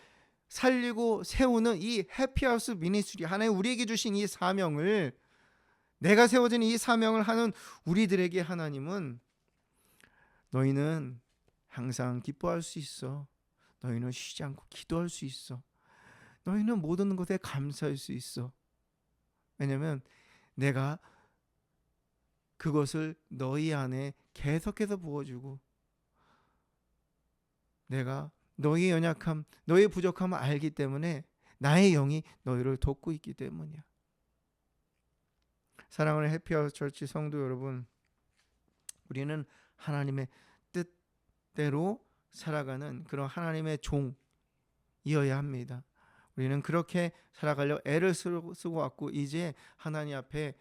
살리고 세우는 이 해피하우스 미니스트리, 하나님 우리에게 주신 이 사명을 내가 세워진 이 사명을 하는 우리들에게 하나님은 너희는 항상 기뻐할 수 있어. 너희는 쉬지 않고 기도할 수 있어. 너희는 모든 것에 감사할 수 있어. 왜냐하면 내가 그것을 너희 안에 계속해서 부어주고 내가 너희 연약함, 너희 부족함을 알기 때문에 나의 영이 너희를 돕고 있기 때문이야. 사랑하는 해피아웃 처치 성도 여러분, 우리는 하나님의 뜻대로 살아가는 그런 하나님의 종이어야 합니다. 우리는 그렇게 살아가려 애를 쓰고 왔고 이제 하나님 앞에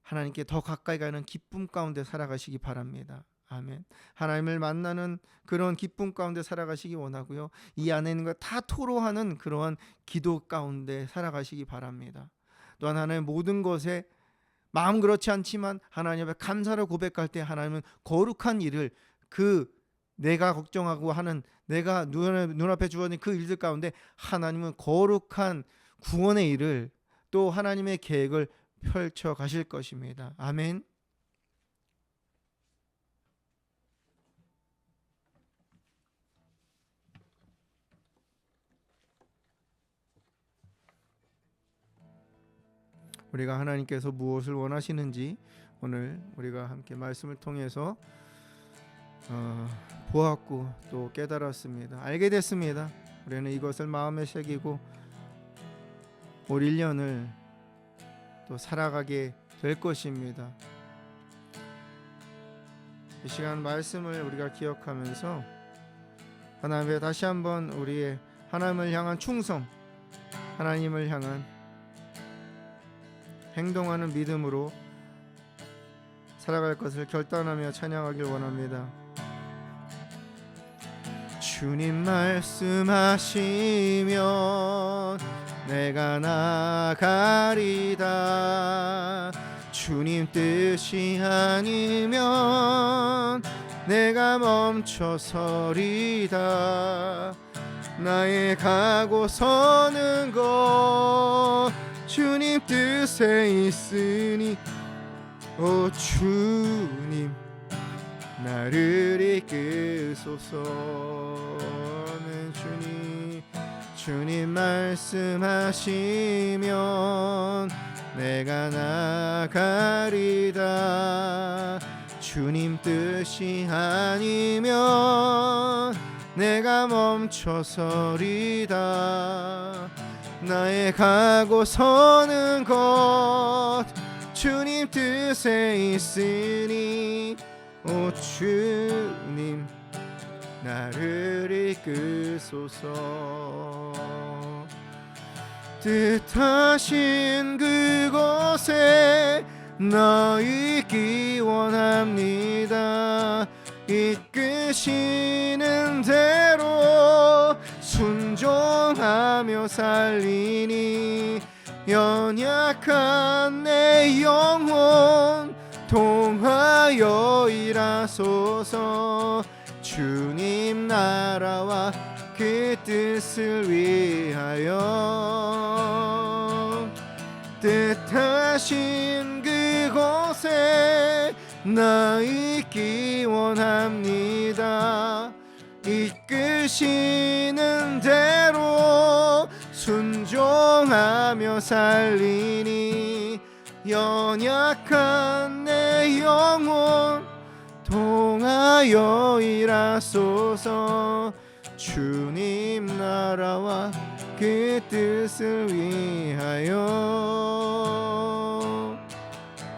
하나님께 더 가까이 가는 기쁨 가운데 살아가시기 바랍니다. 아멘. 하나님을 만나는 그런 기쁨 가운데 살아가시기 원하고요. 이 안에 있는 것 다 토로하는 그러한 기도 가운데 살아가시기 바랍니다. 또한 하나님 모든 것에 마음 그렇지 않지만 하나님 앞에 감사를 고백할 때 하나님은 거룩한 일을 내가 걱정하고 하는 내가 눈앞에 주어진 그 일들 가운데 하나님은 거룩한 구원의 일을 또 하나님의 계획을 펼쳐 가실 것입니다. 아멘. 우리가 하나님께서 무엇을 원하시는지 오늘 우리가 함께 말씀을 통해서 보았고 또 깨달았습니다. 알게 됐습니다. 우리는 이것을 마음에 새기고 올 1년을 또 살아가게 될 것입니다. 이 시간 말씀을 우리가 기억하면서 하나님께 다시 한번 우리의 하나님을 향한 충성, 하나님을 향한 행동하는 믿음으로 살아갈 것을 결단하며 찬양하길 원합니다. 주님 말씀하시면 내가 나가리다. 주님 뜻이 아니면 내가 멈춰서리다. 나의 가고 서는 것 주님 뜻에 있으니 오 주님 나를 이끄소서는 주님 말씀하시면 내가 나가리다. 주님 뜻이 아니면 내가 멈춰서리다. 나의 가고 서는 것 주님 뜻에 있으니 오 주님 나를 이끄소서. 뜻하신 그곳에 나 있기 원합니다. 이끄시는 대로 순종하며 살리니 연약한 내 영혼 통하여 일하소서. 주님 나라와 그 뜻을 위하여 뜻하신 그곳에 나 있기 원합니다. 이끄시는 대로 순종하며 살리니 연약한 내 영혼 통하여 일하소서. 주님 나라와 그 뜻을 위하여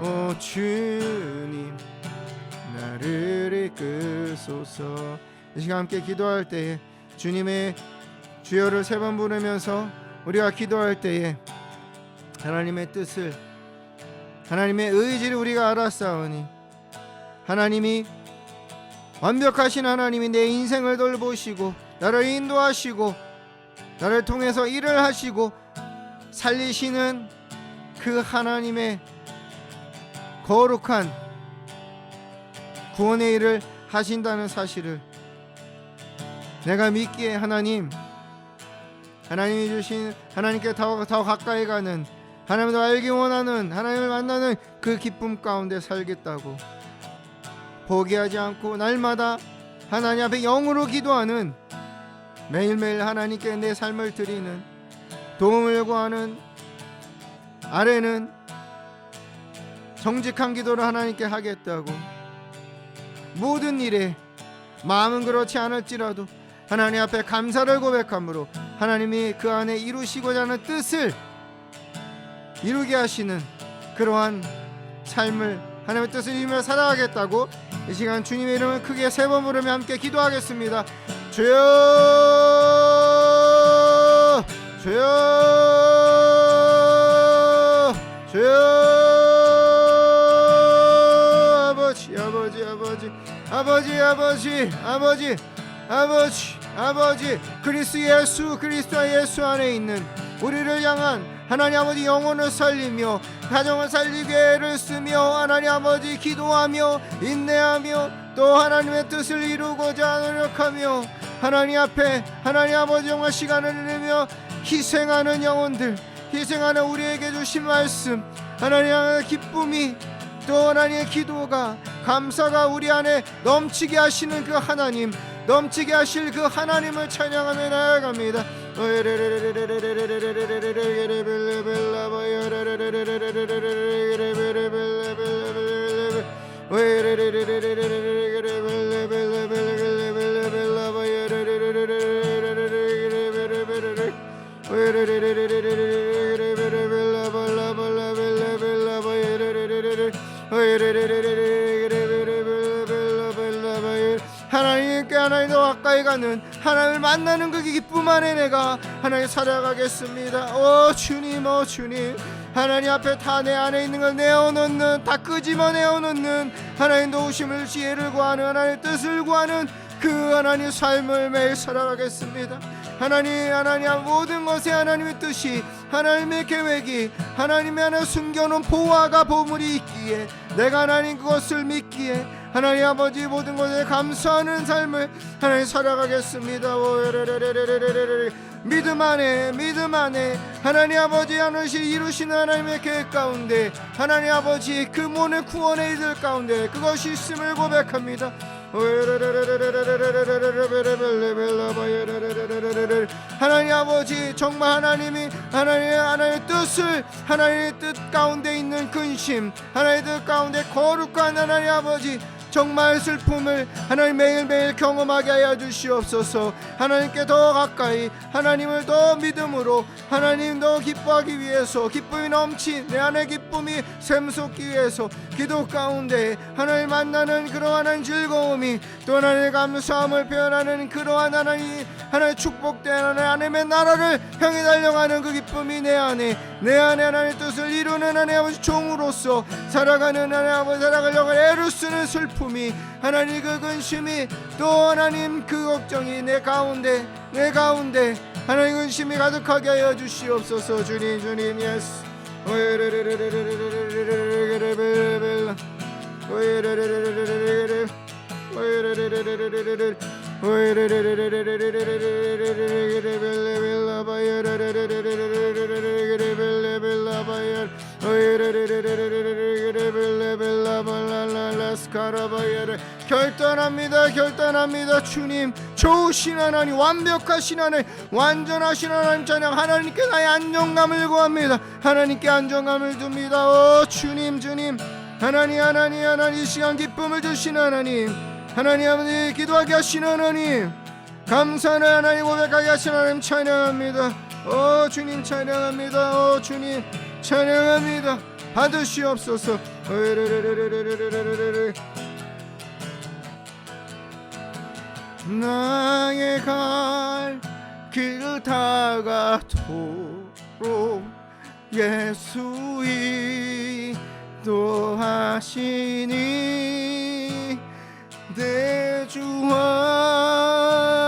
오 주님 나를 이끄소서. 이 시간 함께 기도할 때에 주님의 주여를 3번 부르면서 우리가 기도할 때에 하나님의 뜻을 하나님의 의지를 우리가 알았사오니 하나님이 완벽하신 하나님이 내 인생을 돌보시고 나를 인도하시고 나를 통해서 일을 하시고 살리시는 그 하나님의 거룩한 구원의 일을 하신다는 사실을 내가 믿기에 하나님이 주신 하나님께 더 가까이 가는 하나님을 더 알기 원하는, 하나님을 만나는 그 기쁨 가운데 살겠다고 포기하지 않고 날마다 하나님 앞에 영으로 기도하는, 매일매일 하나님께 내 삶을 드리는, 도움을 구하는, 아래는 정직한 기도를 하나님께 하겠다고, 모든 일에 마음은 그렇지 않을지라도 하나님 앞에 감사를 고백함으로 하나님이 그 안에 이루시고자 하는 뜻을 이루게 하시는 그러한 삶을, 하나님의 뜻을 이루며 살아가겠다고 이 시간 주님의 이름을 크게 3번 부르며 함께 기도하겠습니다. 주여, 주여, 주여. 아버지 그리스도 예수 안에 있는 우리를 향한 하나님 아버지 영혼을 살리며 가정을 살리게 애를 쓰며 하나님 아버지 기도하며 인내하며 또 하나님의 뜻을 이루고자 노력하며 하나님 앞에 하나님 아버지 정말 시간을 내며 희생하는 영혼들, 희생하는 우리에게 주신 말씀, 하나님의 기쁨이 또 하나님의 기도가 감사가 우리 안에 넘치게 하시는 그 하나님, 넘치게 하실 그 하나님을 찬양하며 나아갑니다. 하나님께 하나님 더 가까이 가는 하나님을 만나는 그 기쁨 안에 내가 하나님 살아가겠습니다. 오 주님, 오 주님, 하나님 앞에 다 내 안에 있는 걸 내어놓는, 다 끄집어내어놓는 하나님 도우심을, 지혜를 구하는, 하나님의 뜻을 구하는 그 하나님 삶을 매일 살아가겠습니다. 하나님 모든 것에 하나님의 뜻이, 하나님의 계획이, 하나님의 하나 숨겨놓은 보화가 보물이 있기에 내가 하나님 그것을 믿기에 하나님 아버지 모든 것에 감사하는 삶을 하나님 살아가겠습니다. 믿음 안에 하나님 아버지 하나씩 이루시는 하나님의 계획 가운데 하나님 아버지 그 모든 구원의 이들 가운데 그것이 있음을 고백합니다. 하나님 아버지 정말 하나님이 하나님의 뜻을, 하나님의 뜻 가운데 있는 근심, 하나님의 뜻 가운데 거룩한 하나님 아버지 정말 슬픔을 하나님 매일매일 경험하게 하여 주시옵소서. 하나님께 더 가까이, 하나님을 더 믿음으로 하나님 더 기뻐하기 위해서, 기쁨이 넘친 내 안의 기쁨이 샘솟기 위해서 기도 가운데 하나님 만나는 그러한 즐거움이, 또 하나님의 감사함을 표현하는 그러한 하나님의 축복된 하나님의 나라를 향해 달려가는 그 기쁨이 내 안에 하나님의 뜻을 이루는 하나님 아버지 종으로서 살아가는 하나님 아버지 살아가려고 애를 쓰는 슬픔이, 하나님 그 근심이, 또 하나님 그 걱정이 내 가운데 하나님 근심이 가득하게 하여 주시옵소서. 주님 예수. 결단합니다. 주님 좋으신 하나님, 완벽하신 하나님, 완전하신 하나님 찬양, 하나님께 나의 안정감을 구합니다. 하나님께 안정감을 둡니다. 오 주님 하나님 이 시간 기쁨을 주신 하나님 아버지 기도하게 하신 하나님, 감사하는 하나님, 고백하게 하신 하나님 찬양합니다. 오 주님 찬양합니다. 오 주님 찬양합니다. 받으시옵소서. 나의 갈 길 다가도록 예수 인도하시니 내 주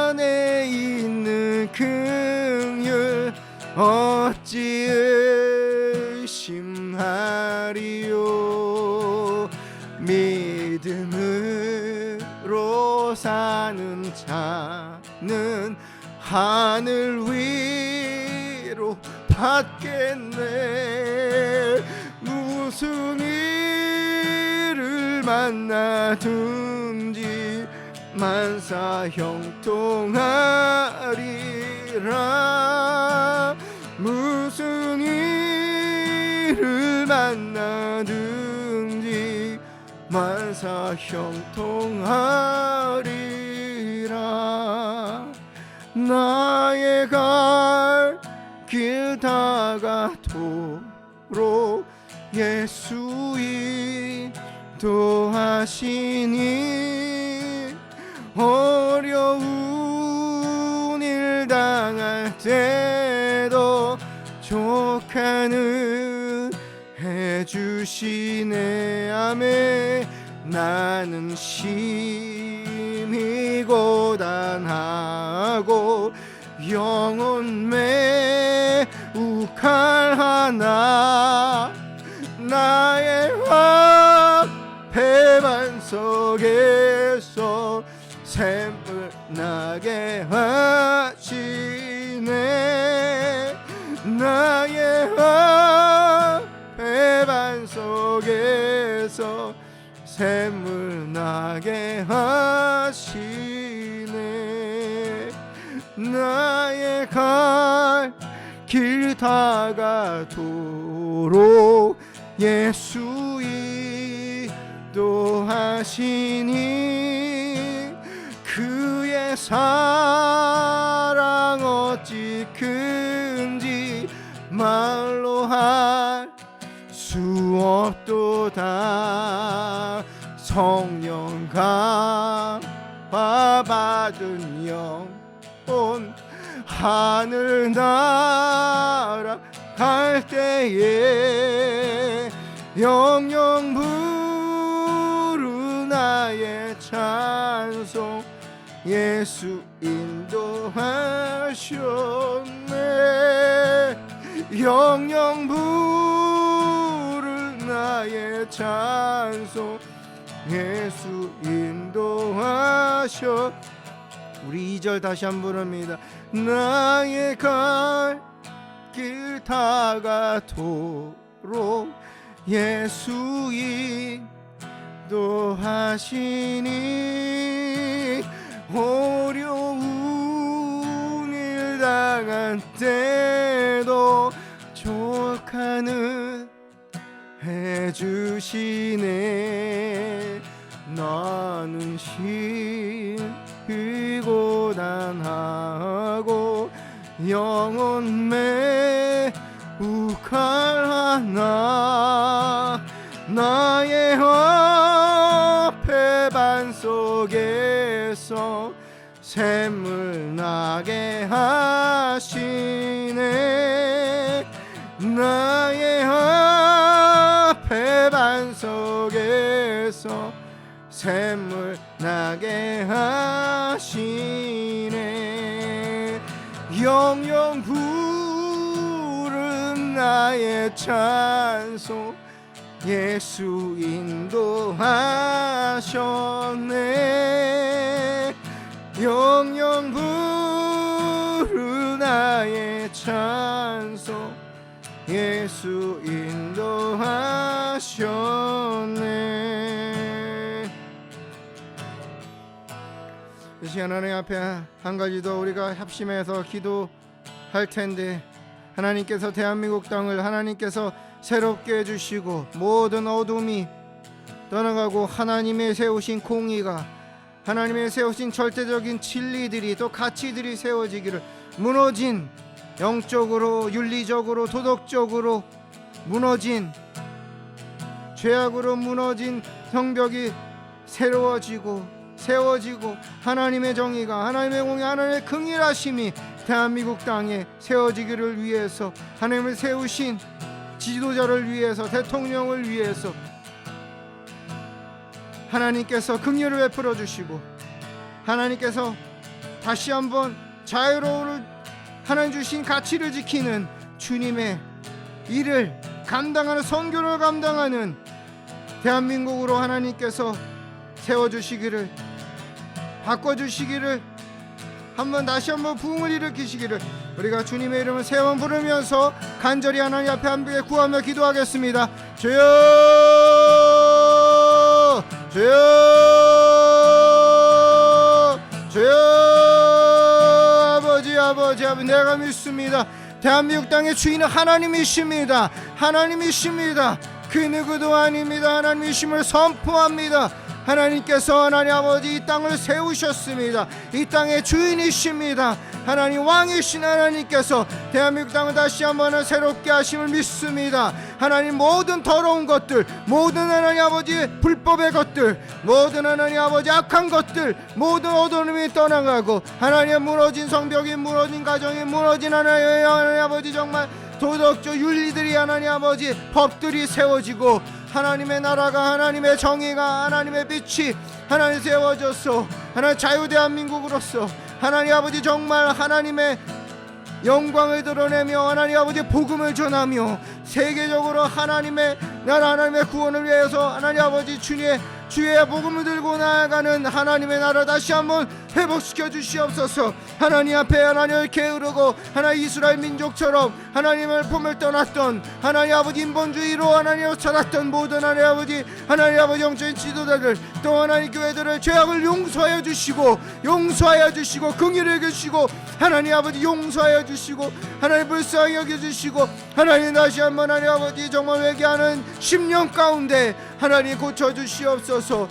안에 있는 긍휼 어찌 의심하리요. 믿음으로 사는 자는 하늘 위로 받겠네. 무슨 일을 만나든지 만사 형통하리라. 무슨 일을 만나든지 만사 형통하리라. 나의 갈 길 다가도록 예수 인도하시니 어려운 일 당할 때도 족하는 해주시네. 아멘. 나는 심히 고단하고 영혼 매우 칼하나 나의 화폐 속에서 샘을 나게 하시네. 나의 화폐 속에서 샘을 나게 하시네. 나의 갈 길 다가도록 예수 인도하시니 그의 사랑 어찌 큰지 말로 할 수 없도다. 성령 감화 받은 영혼 하늘 날아갈 때에 영영 부르 나의 찬송 예수 인도하셨네. 영영 부르 나의 찬송 예수 인도하셨. 우리 2절 다시 한번 부릅니다. 나의 갈 길 다가도록 예수 인도하시니 어려운 일 당한 때도 족하는 해주시네. 나는 심히 고단하고 영혼 매우 칼하나 나의 화폐 속에서 샘을 나게 하시네. 나의 화폐 속에서 샘을 나게 하시네. 영영 부른 나의 찬송 예수 인도하셨네. 영영 부른 나의 찬송 예수 인도하셨네. 이 시간 하나님 앞에 한 가지 더 우리가 합심해서 기도할 텐데, 하나님께서 대한민국 땅을 하나님께서 새롭게 해주시고 모든 어둠이 떠나가고 하나님의 세우신 공의가, 하나님의 세우신 절대적인 진리들이 또 가치들이 세워지기를, 무너진 영적으로 윤리적으로 도덕적으로 무너진 죄악으로 무너진 성벽이 세워지고 하나님의 정의가, 하나님의 공의, 하나님의 긍휼하심이 대한민국 땅에 세워지기를 위해서, 하나님을 세우신 지도자를 위해서, 대통령을 위해서 하나님께서 긍휼을 베풀어 주시고, 하나님께서 다시 한번 자유로움을, 하나님 주신 가치를 지키는 주님의 일을 감당하는, 선교를 감당하는 대한민국으로 하나님께서 세워주시기를, 바꿔주시기를 한번 다시 한번 부흥을 일으키시기를 우리가 주님의 이름을 세 번 부르면서 간절히 하나님 앞에 함께 구하며 기도하겠습니다. 주여 주여 주여. 아버지 내가 믿습니다. 대한민국 땅의 주인은 하나님이십니다. 하나님이십니다. 그 누구도 아닙니다. 하나님이심을 선포합니다. 하나님께서 하나님 아버지 이 땅을 세우셨습니다. 이 땅의 주인이십니다. 하나님 왕이신 하나님께서 대한민국 땅을 다시 한번 새롭게 하심을 믿습니다. 하나님 모든 더러운 것들, 모든 하나님 아버지 불법의 것들, 모든 하나님 아버지 악한 것들, 모든 어두움이 떠나가고 하나님 무너진 성벽이 무너진 가정이 무너진 하나님 아버지 정말 도덕적 윤리들이 하나님 아버지 법들이 세워지고 하나님의 나라가 하나님의 정의가 하나님의 빛이 하나님 세워졌소. 하나님 자유대한민국으로서 하나님 아버지 정말 하나님의 영광을 드러내며 하나님 아버지 복음을 전하며 세계적으로 하나님의 나라 하나님의 구원을 위해서 하나님 아버지 주의 복음을 들고 나아가는 하나님의 나라 다시 한번 회복시켜 주시옵소서. 하나님 앞에 하나님을 게으르고 하나님 이스라엘 민족처럼 하나님을 품을 떠났던 하나님 아버지 인본주의로 하나님을 찾았던 모든 하나님 아버지 영적인 지도자들 또 하나님 교회들을 죄악을 용서하여 주시고 긍휼히 여기시고 하나님 아버지 용서하여 주시고 하나님 불쌍히 여겨주시고 하나님 다시 한번 하나님 아버지 정말 회개하는 10년 가운데 하나님 고쳐주시옵소서.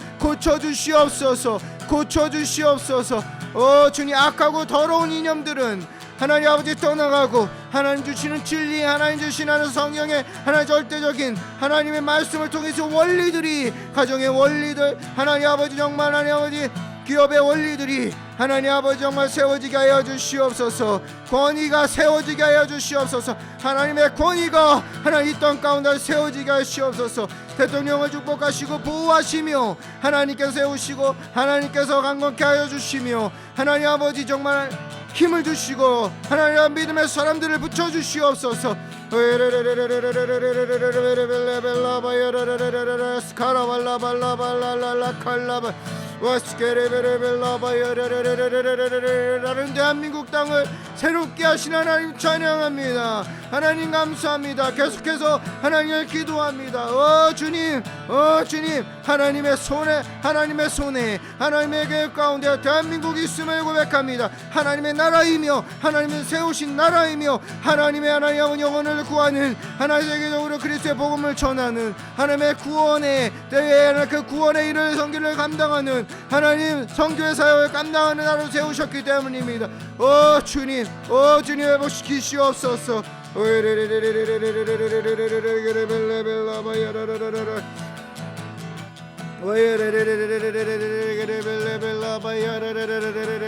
주님 악하고 더러운 이념들은 하나님 아버지 떠나가고 하나님 주시는 진리 하나님 주시는 성령의 하나님 절대적인 하나님의 말씀을 통해서 원리들이 가정의 원리들 하나님 아버지 정말 하나님 아버지 기업의 원리들이 하나님 아버지 정말 세워지게 하여 주시옵소서. 권위가 세워지게 하여 주시옵소서. 하나님의 권위가 하나님 이 땅 가운데 세워지게 하시옵소서. 대통령을 축복하시고 보호하시며 하나님께서 세우시고 하나님께서 강건케 하여 주시며 하나님 아버지 정말 힘을 주시고 하나님 믿음의 사람들을 붙여주시옵소서. 대한민국 땅을 새롭게 하신 하나님 찬양합니다. 하나님 감사합니다. 계속해서 하나님을 기도합니다. 주님 하나님의 손에 하나님의 계획 가운데 대한민국이 있음을 고백합니다. 하나님의 나라이며 하나님의 세우신 나라이며 하나님의 하나님 영혼을 구하는 하나님 세계적으로 그리스도의 복음을 전하는 하나님의 구원의 그 구원의 일을 성기를 감당하는 하나님 성교의 사역을 감당하는 나라로 세우셨기 때문입니다. 주님 회복시키시옵소서.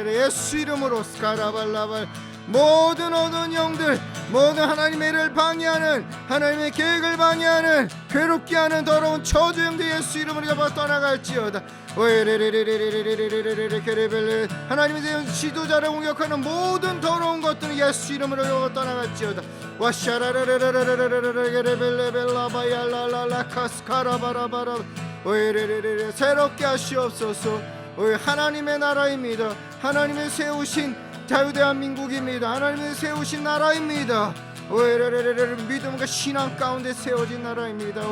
예수 이름으로 스카라발라발 모든 어두운 영들 모든 하나님의 일을 방해하는 하나님의 계획을 방해하는 괴롭게 하는 더러운 저주 영들 예수 이름으로 잡아 떠나갈지어다. 하나님의 세운 지도자를 공격하는 모든 더러운 것들은 예수 이름으로 잡아 떠나갈지어다. 새롭게 하시옵소서. 하나님의 나라입니다. 하나님의 세우신 자유대한민국입니다. 하나님의 세우신 나라입니다. 믿음과 신앙 가운데 세워진 나라입니다.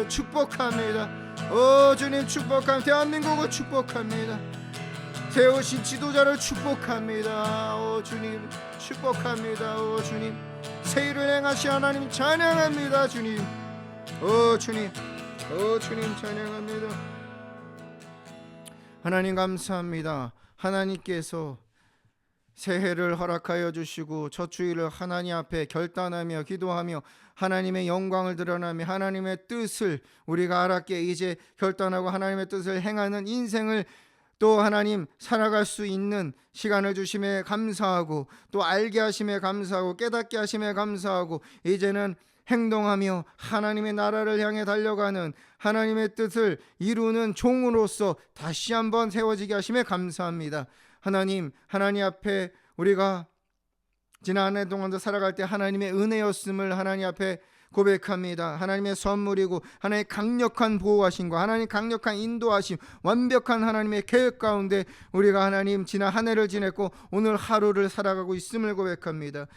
축복합니다. 주님 축복합니다. 대한민국을 축복합니다. 세우신 지도자를 축복합니다. 주님 축복합니다. 주님 새 일을 행하시 하나님 찬양합니다. 주님 찬양합니다. 하나님 감사합니다. 하나님께서 새해를 허락하여 주시고 첫 주일을 하나님 앞에 결단하며 기도하며 하나님의 영광을 드러나며 하나님의 뜻을 우리가 알았기에 이제 결단하고 하나님의 뜻을 행하는 인생을 또 하나님 살아갈 수 있는 시간을 주심에 감사하고 또 알게 하심에 감사하고 깨닫게 하심에 감사하고 이제는 행동하며 하나님의 나라를 향해 달려가는 하나님의 뜻을 이루는 종으로서 다시 한번 세워지게 하심에 감사합니다. 하나님 앞에 우리가 지난 한 해 동안도 살아갈 때 하나님의 은혜였음을 하나님 앞에 고백합니다. 하나님의 선물이고 하나님의 강력한 보호하심과 하나님의 강력한 인도하심, 완벽한 하나님의 계획 가운데 우리가 하나님 지난 한 해를 지냈고 오늘 하루를 살아가고 있음을 고백합니다.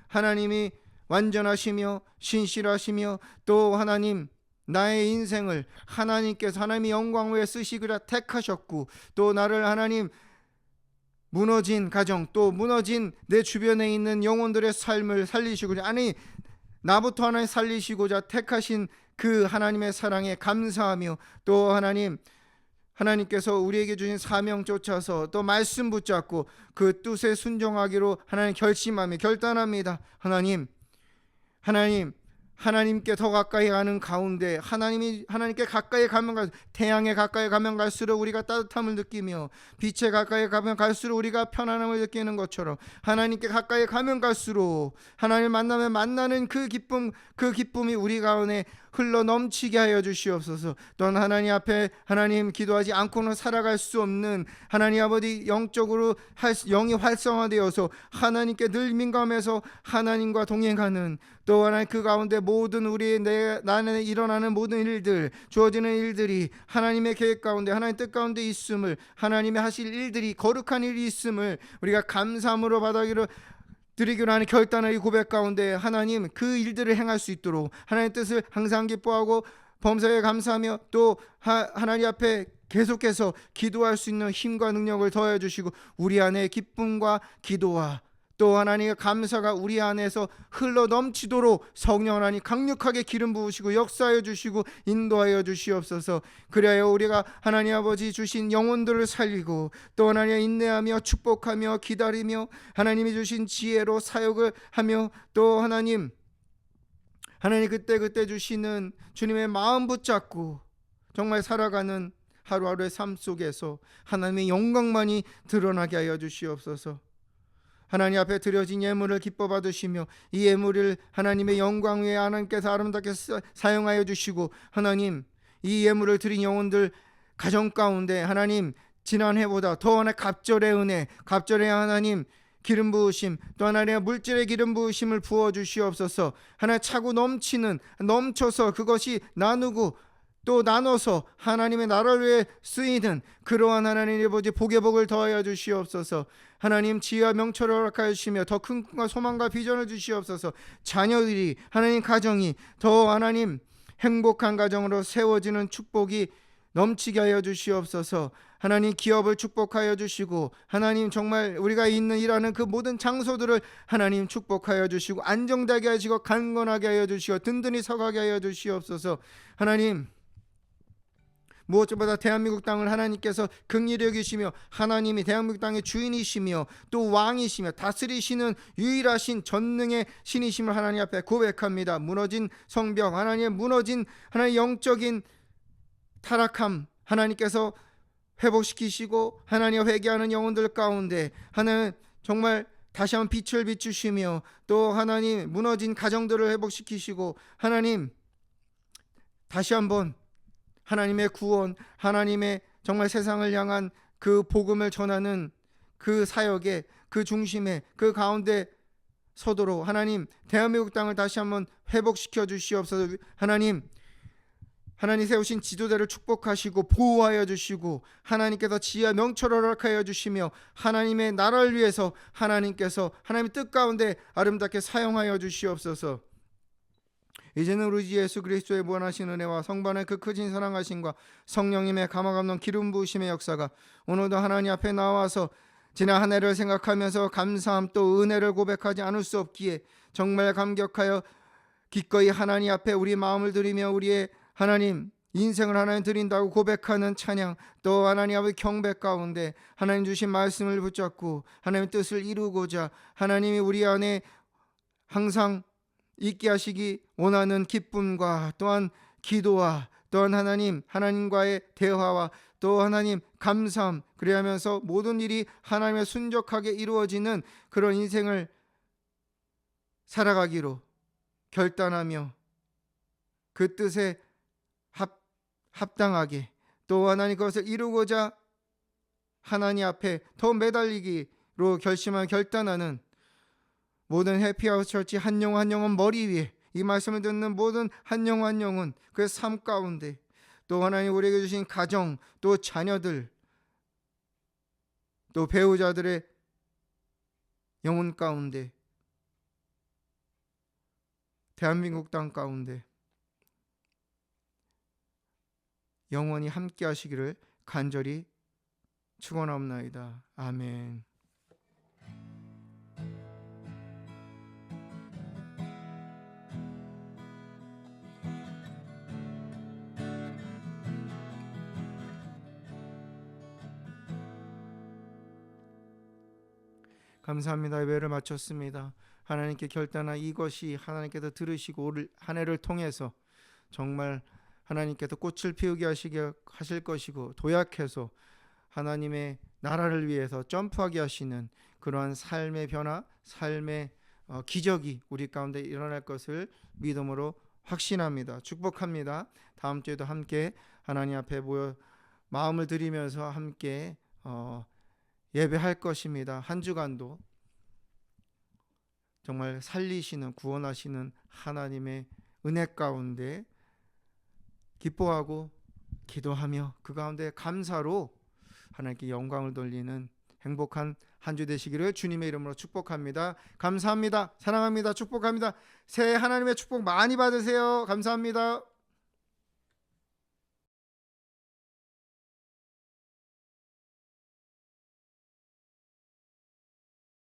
하나님이 완전하시며 신실하시며 또 하나님 나의 인생을 하나님께서 하나님의 영광 위에 쓰시기라 택하셨고 또 나를 하나님 무너진 가정 또 무너진 내 주변에 있는 영혼들의 삶을 살리시고자 아니 나부터 하나님 살리시고자 택하신 그 하나님의 사랑에 감사하며 또 하나님께서 우리에게 주신 사명 쫓아서 또 말씀 붙잡고 그 뜻에 순종하기로 하나님 결심하며 결단합니다. 하나님께 더 가까이 가는 가운데 하나님께 가까이 가면 갈수록 태양에 가까이 가면 갈수록 우리가 따뜻함을 느끼며 빛에 가까이 가면 갈수록 우리가 편안함을 느끼는 것처럼 하나님께 가까이 가면 갈수록 하나님 만나면 만나는 그 기쁨이 우리 가운데 흘러 넘치게 하여 주시옵소서. 또한 하나님 앞에 기도하지 않고는 살아갈 수 없는 하나님 아버지 영적으로 영이 활성화되어서 하나님께 늘 민감해서 하나님과 동행하는 또 하나님 그 가운데 모든 나는 일어나는 모든 일들 주어지는 일들이 하나님의 계획 가운데 하나님 뜻 가운데 있음을 하나님의 하실 일들이 거룩한 일이 있음을 우리가 감사함으로 드리기로 하는 결단의 고백 가운데 하나님 그 일들을 행할 수 있도록 하나님의 뜻을 항상 기뻐하고 범사에 감사하며 또 하나님 앞에 계속해서 기도할 수 있는 힘과 능력을 더해 주시고 우리 안에 기쁨과 기도와 또 하나님의 감사가 우리 안에서 흘러 넘치도록 성령 하나님 강력하게 기름 부으시고 역사하여 주시고 인도하여 주시옵소서. 그래야 우리가 하나님 아버지 주신 영혼들을 살리고 또 하나님 인내하며 축복하며 기다리며 하나님이 주신 지혜로 사역을 하며 또 하나님 그때 주시는 주님의 마음 붙잡고 정말 살아가는 하루하루의 삶 속에서 하나님의 영광만이 드러나게 하여 주시옵소서. 하나님 앞에 드려진 예물을 기뻐 받으시며 이 예물을 하나님의 영광 위에 하나님께서 아름답게 사용하여 주시고 하나님 이 예물을 드린 영혼들 가정 가운데 하나님 지난해보다 더 하나의 갑절의 은혜 갑절의 하나님 기름 부으심 또 하나님의 물질의 기름 부으심을 부어 주시옵소서. 하나님 차고 넘쳐서 그것이 나누고 또 나눠서 하나님의 나라를 위해 쓰이는 그러한 하나님의 아버지 복의 복을 더하여 주시옵소서. 하나님 지혜와 명철을 허락하여 주시며 더 큰 꿈과 소망과 비전을 주시옵소서. 자녀들이 하나님 가정이 더 하나님 행복한 가정으로 세워지는 축복이 넘치게 하여 주시옵소서. 하나님 기업을 축복하여 주시고 하나님 정말 우리가 일하는 그 모든 장소들을 하나님 축복하여 주시고 안정되게 하시고 강건하게 하여 주시고 든든히 서가게 하여 주시옵소서. 하나님 무엇보다 대한민국 땅을 하나님께서 긍휼히 여기시며 하나님이 대한민국 땅의 주인이시며 또 왕이시며 다스리시는 유일하신 전능의 신이심을 하나님 앞에 고백합니다. 무너진 성벽 하나님의 무너진 하나님의 영적인 타락함 하나님께서 회복시키시고 하나님 회개하는 영혼들 가운데 하나님 정말 다시 한번 빛을 비추시며 또 하나님 무너진 가정들을 회복시키시고 하나님 다시 한번 하나님의 구원 하나님의 정말 세상을 향한 그 복음을 전하는 그 사역의 그 중심에 그 가운데 서도록 하나님 대한민국 땅을 다시 한번 회복시켜 주시옵소서. 하나님 세우신 지도자를 축복하시고 보호하여 주시고 하나님께서 지혜와 명철을 허락하여 주시며 하나님의 나라를 위해서 하나님께서 하나님의 뜻 가운데 아름답게 사용하여 주시옵소서. 이제는 우리 주 예수 그리스도의 무한하신 은혜와 성반의 그 크신 사랑하심과 성령님의 감화감동 기름 부으심의 역사가 오늘도 하나님 앞에 나와서 지난 한 해를 생각하면서 감사함 또 은혜를 고백하지 않을 수 없기에 정말 감격하여 기꺼이 하나님 앞에 우리 마음을 드리며 우리의 하나님 인생을 하나님 드린다고 고백하는 찬양 또 하나님 앞의 경배 가운데 하나님 주신 말씀을 붙잡고 하나님의 뜻을 이루고자 하나님이 우리 안에 항상 있게 하시기 원하는 기쁨과 또한 기도와 또한 하나님과의 대화와 또 하나님 감사함 그리하면서 모든 일이 하나님의 순적하게 이루어지는 그런 인생을 살아가기로 결단하며 그 뜻에 합당하게 또 하나님 그것을 이루고자 하나님 앞에 더 매달리기로 결심하며 결단하는 모든 해피하우스 처치 한 영혼 한 영혼 머리 위에 이 말씀을 듣는 모든 한 영혼 한 영혼 그 삶 가운데, 또 하나님 우리에게 주신 가정, 또 자녀들, 또 배우자들의 영혼 가운데, 대한민국 땅 가운데 영원히 함께 하시기를 간절히 축원하옵나이다. 아멘. 감사합니다. 예배를 마쳤습니다. 하나님께 결단한 이것이 하나님께서 들으시고 올 한 해를 통해서 정말 하나님께서 꽃을 피우게 하실 것이고, 도약해서 하나님의 나라를 위해서 점프하게 하시는 그러한 삶의 변화, 삶의 기적이 우리 가운데 일어날 것을 믿음으로 확신합니다. 축복합니다. 다음 주에도 함께 하나님 앞에 모여 마음을 드리면서 함께 예배할 것입니다. 한 주간도 정말 살리시는, 구원하시는 하나님의 은혜 가운데 기뻐하고 기도하며 그 가운데 감사로 하나님께 영광을 돌리는 행복한 한 주 되시기를 주님의 이름으로 축복합니다. 감사합니다. 사랑합니다. 축복합니다. 새해 하나님의 축복 많이 받으세요. 감사합니다.